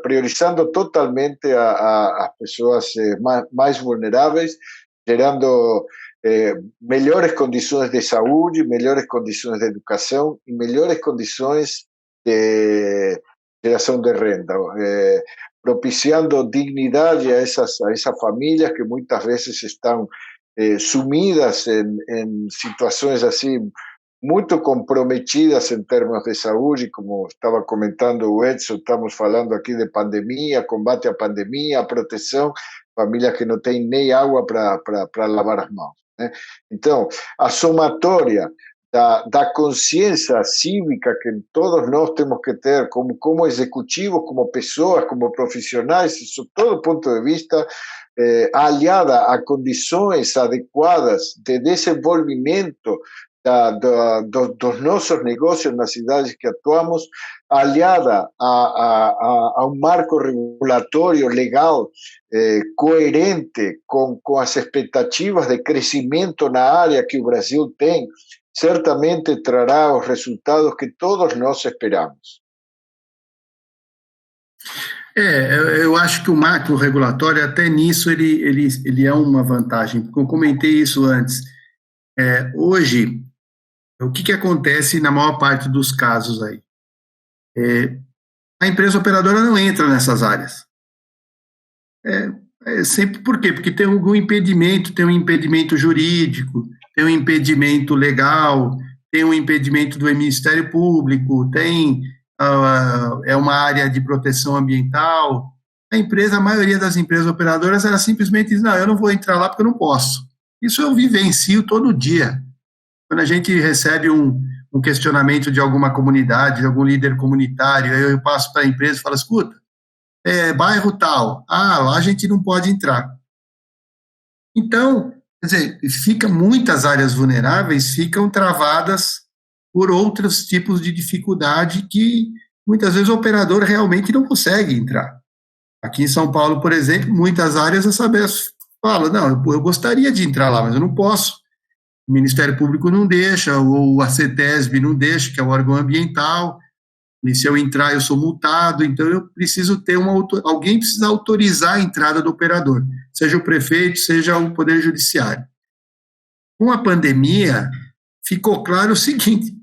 priorizando totalmente as pessoas mais vulneráveis, gerando melhores condições de saúde, melhores condições de educação e melhores condições de geração de renda, propiciando dignidade a essas famílias que muitas vezes estão sumidas em situações assim muito comprometidas em termos de saúde, como estava comentando o Edson, estamos falando aqui de pandemia, combate à pandemia, proteção, famílias que não têm nem água para lavar as mãos, né? Então, a somatória da consciência cívica que todos nós temos que ter como executivos, como pessoas, como profissionais, isso todo ponto de vista, aliada a condições adequadas de desenvolvimento dos nossos negócios nas cidades que atuamos, aliada a um marco regulatório legal coerente com as expectativas de crescimento na área que o Brasil tem, certamente trará os resultados que todos nós esperamos. Eu acho que o macro regulatório, até nisso, ele é uma vantagem, porque eu comentei isso antes. Hoje, o que acontece na maior parte dos casos aí? A empresa operadora não entra nessas áreas. Sempre por quê? Porque tem algum impedimento, tem um impedimento jurídico, tem um impedimento legal, tem um impedimento do Ministério Público, é uma área de proteção ambiental. A maioria das empresas operadoras, ela simplesmente diz, não, eu não vou entrar lá porque eu não posso. Isso eu vivencio todo dia. Quando a gente recebe um questionamento de alguma comunidade, de algum líder comunitário, aí eu passo para a empresa e falo, escuta, bairro tal, lá a gente não pode entrar. Então, quer dizer, muitas áreas vulneráveis ficam travadas por outros tipos de dificuldade que muitas vezes o operador realmente não consegue entrar. Aqui em São Paulo, por exemplo, muitas áreas a Sabesp fala, não, eu gostaria de entrar lá, mas eu não posso. O Ministério Público não deixa, ou a CETESB não deixa, que é o órgão ambiental, e se eu entrar eu sou multado, então eu preciso ter alguém precisa autorizar a entrada do operador, seja o prefeito, seja o Poder Judiciário. Com a pandemia, ficou claro o seguinte,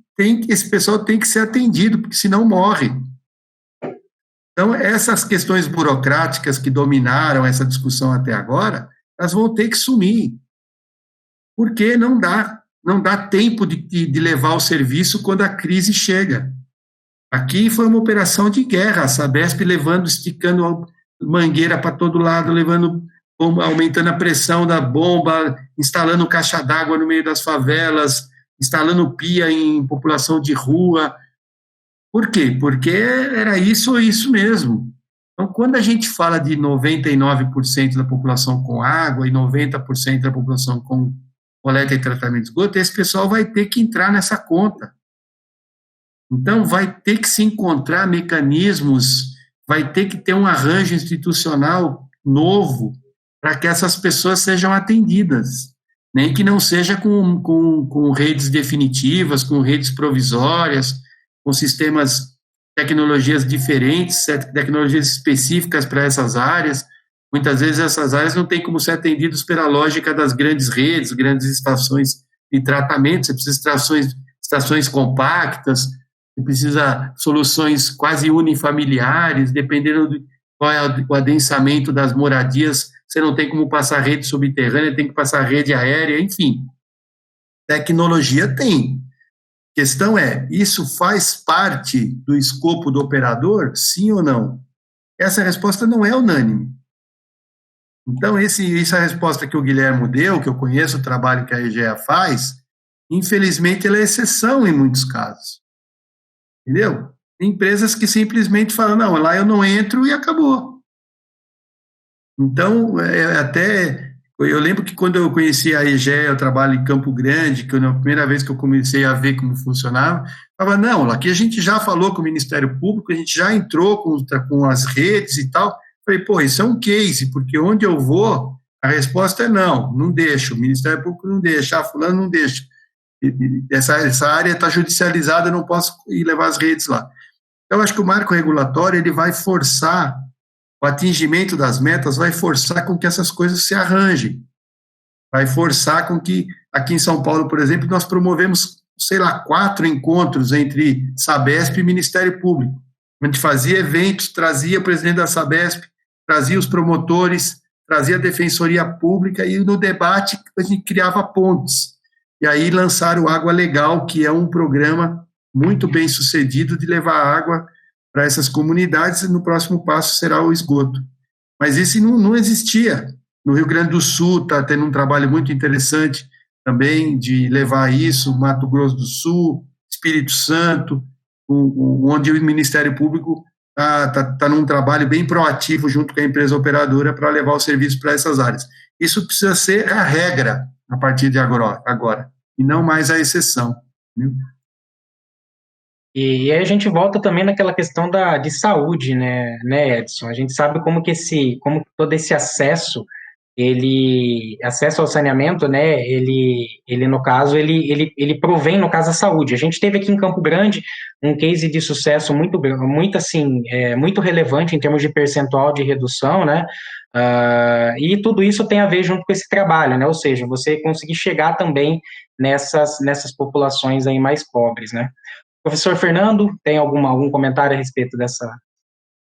esse pessoal tem que ser atendido, porque senão morre. Então, essas questões burocráticas que dominaram essa discussão até agora, elas vão ter que sumir. Porque não dá tempo de levar o serviço quando a crise chega. Aqui foi uma operação de guerra, a Sabesp esticando a mangueira para todo lado, aumentando a pressão da bomba, instalando caixa d'água no meio das favelas, instalando pia em população de rua. Por quê? Porque era isso ou isso mesmo. Então, quando a gente fala de 99% da população com água e 90% da população com coleta e tratamento de esgoto, esse pessoal vai ter que entrar nessa conta. Então, vai ter que se encontrar mecanismos, vai ter que ter um arranjo institucional novo para que essas pessoas sejam atendidas, nem que não seja com redes definitivas, com redes provisórias, com sistemas, tecnologias diferentes, tecnologias específicas para essas áreas. Muitas vezes essas áreas não têm como ser atendidas pela lógica das grandes redes, grandes estações de tratamento. Você precisa de estações compactas, você precisa de soluções quase unifamiliares, dependendo de qual é o adensamento das moradias, você não tem como passar rede subterrânea, tem que passar rede aérea, enfim. Tecnologia tem. A questão é, isso faz parte do escopo do operador, sim ou não? Essa resposta não é unânime. Então, essa resposta que o Guilherme deu, que eu conheço o trabalho que a EGEA faz, infelizmente ela é exceção em muitos casos. Entendeu? Tem empresas que simplesmente falam, não, lá eu não entro e acabou. Então, eu lembro que quando eu conheci a EGE, eu trabalho em Campo Grande, que a primeira vez que eu comecei a ver como funcionava, eu falava, não, aqui a gente já falou com o Ministério Público, a gente já entrou com as redes e tal. Falei, pô, isso é um case, porque onde eu vou, a resposta é não, não deixa, o Ministério Público não deixa, fulano não deixa. Essa área está judicializada, eu não posso ir levar as redes lá. Então, acho que o marco regulatório ele vai forçar o atingimento das metas, vai forçar com que essas coisas se arranjem, vai forçar com que, aqui em São Paulo, por exemplo, nós promovemos, sei lá, 4 encontros entre Sabesp e Ministério Público. A gente fazia eventos, trazia o presidente da Sabesp, trazia os promotores, trazia a Defensoria Pública e no debate a gente criava pontes. E aí lançaram o Água Legal, que é um programa muito bem sucedido de levar água para essas comunidades, e no próximo passo será o esgoto. Mas isso não existia. No Rio Grande do Sul está tendo um trabalho muito interessante também de levar isso, Mato Grosso do Sul, Espírito Santo, onde o Ministério Público está num trabalho bem proativo junto com a empresa operadora para levar o serviço para essas áreas. Isso precisa ser a regra a partir de agora e não mais a exceção. Né? E aí a gente volta também naquela questão de saúde, né, Edson? A gente sabe como que todo esse acesso ao saneamento, né, ele no caso, ele provém, no caso, da saúde. A gente teve aqui em Campo Grande um case de sucesso muito relevante em termos de percentual de redução, né, e tudo isso tem a ver junto com esse trabalho, né, ou seja, você conseguir chegar também nessas populações aí mais pobres, né. Professor Fernando, tem algum comentário a respeito dessa?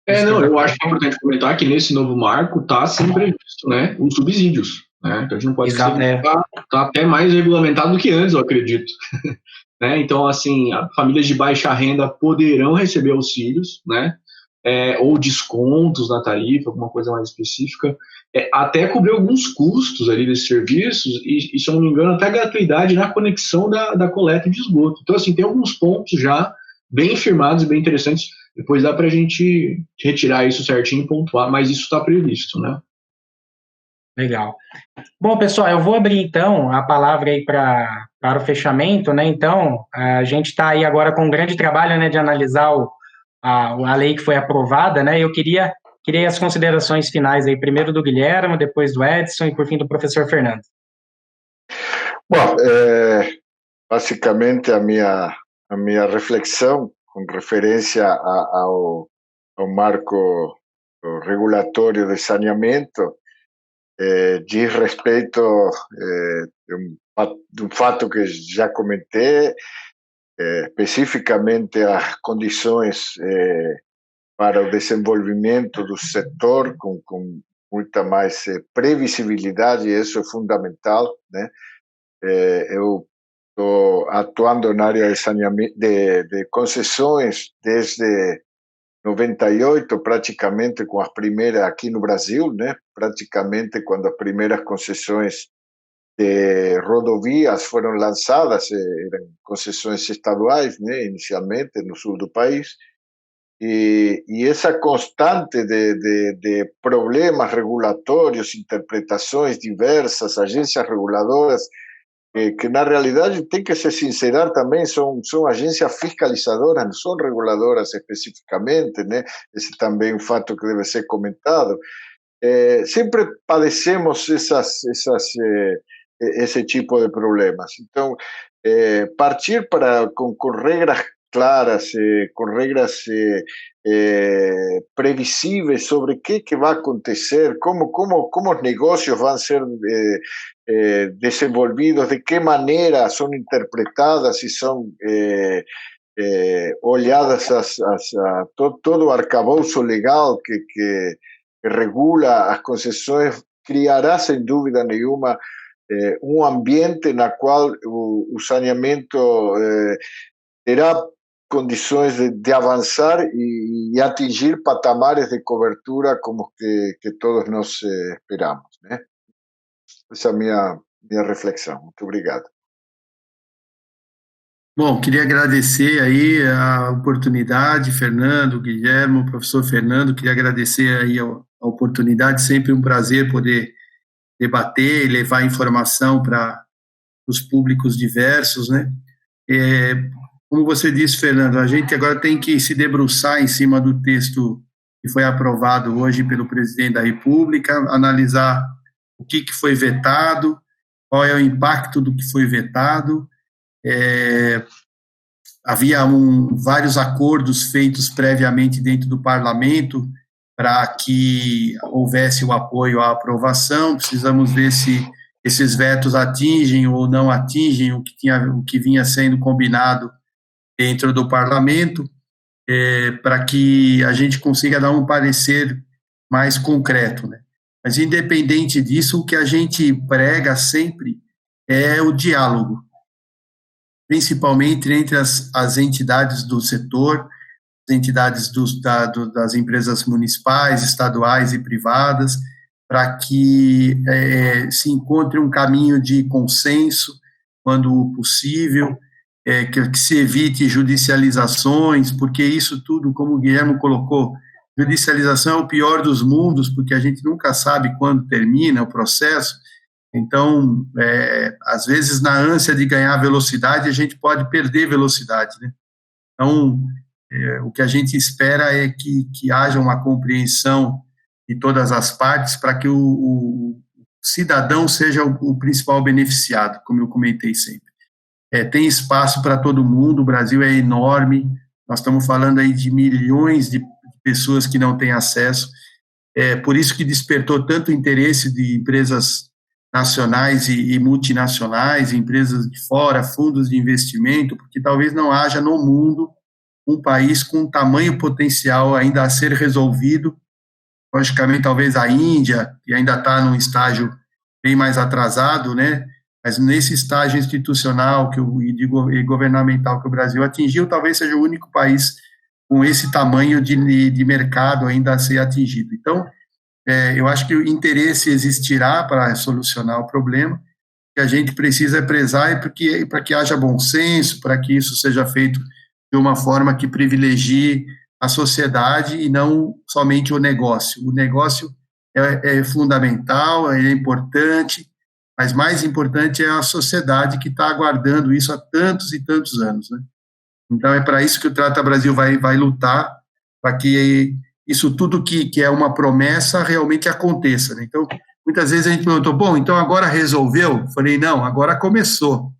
Eu acho que é importante comentar que nesse novo marco está sempre previsto, né, os subsídios, né, então a gente não pode esquecer que está até mais regulamentado do que antes, eu acredito. Né, então, assim, famílias de baixa renda poderão receber auxílios, né, ou descontos na tarifa, alguma coisa mais específica, até cobrir alguns custos ali desses serviços e, se eu não me engano, até gratuidade na conexão da coleta de esgoto. Então, assim, tem alguns pontos já bem firmados e bem interessantes. Depois dá para a gente retirar isso certinho e pontuar, mas isso está previsto, né? Legal. Bom, pessoal, eu vou abrir, então, a palavra aí para o fechamento, né? Então, a gente está aí agora com um grande trabalho, né, de analisar a lei que foi aprovada, né? Eu queria as considerações finais aí, primeiro do Guilherme, depois do Edson e, por fim, do professor Fernando. Bom, basicamente a minha reflexão com referência ao marco regulatório de saneamento diz respeito de um fato que já comentei, especificamente as condições para o desenvolvimento do setor com muita mais previsibilidade, e isso é fundamental, né? Eu estou atuando na área de saneamento, de concessões desde 98, praticamente com as primeiras aqui no Brasil, né? Praticamente quando as primeiras concessões de rodovias foram lançadas, eram concessões estaduais, né? Inicialmente no sul do país, e essa constante de problemas regulatórios, interpretações diversas, agências reguladoras, que na realidade tem que se sincerar também, são agências fiscalizadoras, não são reguladoras especificamente, né? Esse também é um fato que deve ser comentado. Sempre padecemos esse tipo de problemas. Então, partir com regras claras, com regras previsíveis sobre o que vai acontecer, como os negócios vão ser desenvolvidos, de que maneira são interpretadas e são olhadas todo o arcabouço legal que regula as concessões, criará, sem dúvida nenhuma, um ambiente na qual o saneamento terá condições de avançar e atingir patamares de cobertura como que todos nós esperamos, né? Essa é a minha reflexão. Muito obrigado. Bom, queria agradecer aí a oportunidade, Fernando, Guilherme, professor Fernando, queria agradecer aí a oportunidade, sempre um prazer poder debater e levar informação para os públicos diversos, né? Como você disse, Fernando, a gente agora tem que se debruçar em cima do texto que foi aprovado hoje pelo presidente da República, analisar o que foi vetado, qual é o impacto do que foi vetado. Havia vários acordos feitos previamente dentro do parlamento para que houvesse o apoio à aprovação. Precisamos ver se esses vetos atingem ou não atingem o que vinha sendo combinado dentro do parlamento, para que a gente consiga dar um parecer mais concreto, né? Mas, independente disso, o que a gente prega sempre é o diálogo, principalmente entre as entidades do setor, as entidades das empresas municipais, estaduais e privadas, para que se encontre um caminho de consenso, quando possível, que se evite judicializações, porque isso tudo, como o Guilherme colocou, judicialização é o pior dos mundos, porque a gente nunca sabe quando termina o processo. Então, às vezes, na ânsia de ganhar velocidade, a gente pode perder velocidade, né? Então, o que a gente espera é que haja uma compreensão de todas as partes para que o cidadão seja o principal beneficiado, como eu comentei sempre. Tem espaço para todo mundo, o Brasil é enorme, nós estamos falando aí de milhões de pessoas que não têm acesso, por isso que despertou tanto interesse de empresas nacionais e multinacionais, empresas de fora, fundos de investimento, porque talvez não haja no mundo um país com tamanho potencial ainda a ser resolvido. Logicamente, talvez a Índia, que ainda está num estágio bem mais atrasado, né? Mas nesse estágio institucional e governamental que o Brasil atingiu, talvez seja o único país com esse tamanho de mercado ainda a ser atingido. Então, eu acho que o interesse existirá para solucionar o problema, que a gente precisa prezar para que haja bom senso, para que isso seja feito de uma forma que privilegie a sociedade e não somente o negócio. O negócio é fundamental, é importante, mas mais importante é a sociedade que está aguardando isso há tantos e tantos anos, né? Então, é para isso que o Trata Brasil vai lutar, para que isso tudo que é uma promessa realmente aconteça, né? Então, muitas vezes a gente perguntou, bom, então agora resolveu? Falei, não, agora começou.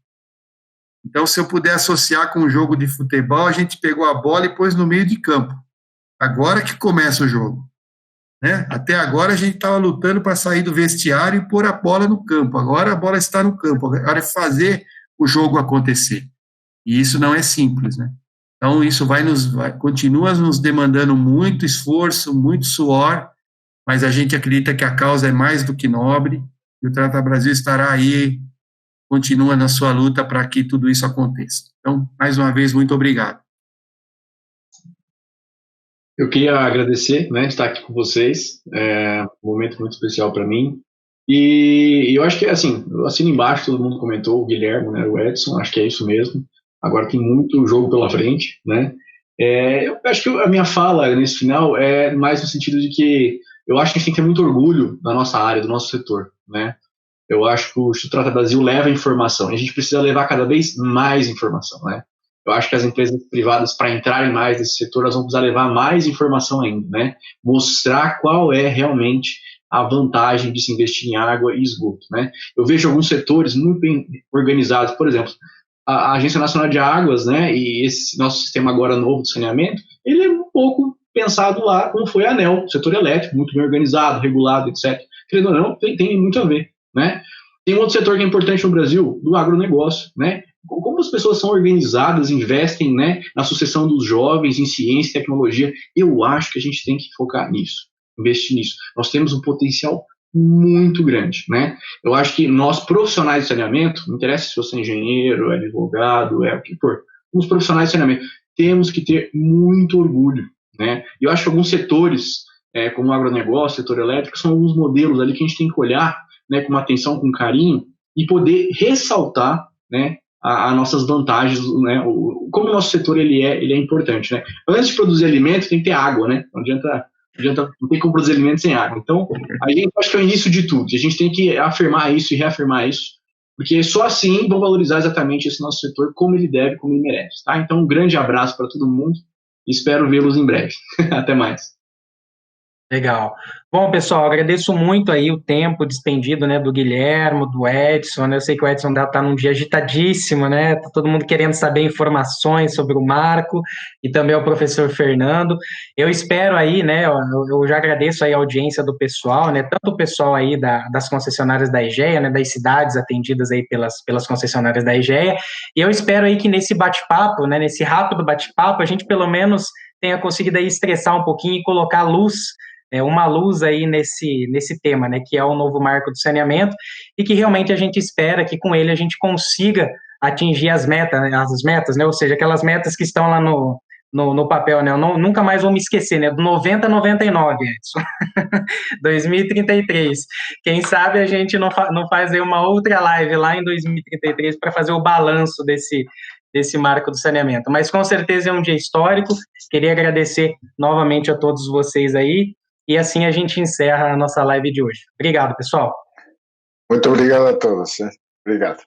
Então, se eu puder associar com um jogo de futebol, a gente pegou a bola e pôs no meio de campo. Agora que começa o jogo, né? Até agora a gente estava lutando para sair do vestiário e pôr a bola no campo. Agora a bola está no campo. Agora é fazer o jogo acontecer. E isso não é simples, né? Então, isso continua nos demandando muito esforço, muito suor, mas a gente acredita que a causa é mais do que nobre, e o Trata Brasil estará aí, continua na sua luta para que tudo isso aconteça. Então, mais uma vez, muito obrigado. Eu queria agradecer, né, estar aqui com vocês, um momento muito especial para mim, e eu acho que, assim, eu assino embaixo, todo mundo comentou, o Guilherme, né, o Edson, acho que é isso mesmo. Agora tem muito jogo pela frente, né? Eu acho que a minha fala nesse final é mais no sentido de que eu acho que a gente tem que ter muito orgulho da nossa área, do nosso setor, né? Eu acho que o Instituto Trata Brasil leva informação, e a gente precisa levar cada vez mais informação, né? Eu acho que as empresas privadas, para entrarem mais nesse setor, elas vão precisar levar mais informação ainda, né? Mostrar qual é realmente a vantagem de se investir em água e esgoto, né? Eu vejo alguns setores muito bem organizados, por exemplo, a Agência Nacional de Águas, né, e esse nosso sistema agora novo de saneamento, ele é um pouco pensado lá como foi a ANEEL, setor elétrico, muito bem organizado, regulado, etc. Querendo ou não, tem muito a ver, né? Tem um outro setor que é importante no Brasil, do agronegócio, né? Como as pessoas são organizadas, investem, né, na sucessão dos jovens, em ciência e tecnologia, eu acho que a gente tem que focar nisso, investir nisso. Nós temos um potencial muito grande, né? Eu acho que nós, profissionais de saneamento, não interessa se você é engenheiro, é advogado, é o que for, os profissionais de saneamento, temos que ter muito orgulho, né? E eu acho que alguns setores, como o agronegócio, setor elétrico, são alguns modelos ali que a gente tem que olhar, né, com uma atenção, com carinho, e poder ressaltar, né, as nossas vantagens, né? Como o nosso setor ele é importante, né? Antes de produzir alimento, tem que ter água, né? Não tem como produzir alimento sem água. Então, a gente acho que é o início de tudo. A gente tem que afirmar isso e reafirmar isso, porque só assim vão valorizar exatamente esse nosso setor como ele deve, como ele merece, tá? Então, um grande abraço para todo mundo e espero vê-los em breve. Até mais. Legal. Bom, pessoal, agradeço muito aí o tempo despendido, né, do Guilhermo, do Edson, né? Eu sei que o Edson está num dia agitadíssimo, né? Tá todo mundo querendo saber informações sobre o Marco e também o professor Fernando. Eu espero aí, né, eu já agradeço aí a audiência do pessoal, né, tanto o pessoal aí das concessionárias da Egea, né, das cidades atendidas aí pelas concessionárias da Egea, e eu espero aí que nesse bate-papo, né, nesse rápido bate-papo, a gente pelo menos tenha conseguido aí estressar um pouquinho e colocar uma luz aí nesse tema, né, que é o novo marco do saneamento, e que realmente a gente espera que com ele a gente consiga atingir as metas, né, ou seja, aquelas metas que estão lá no papel, né, eu nunca mais vou me esquecer, né, do 90 a 99, Edson, 2033, quem sabe a gente não faz aí uma outra live lá em 2033 para fazer o balanço desse marco do saneamento, mas com certeza é um dia histórico. Queria agradecer novamente a todos vocês aí, e assim a gente encerra a nossa live de hoje. Obrigado, pessoal. Muito obrigado a todos. Obrigado.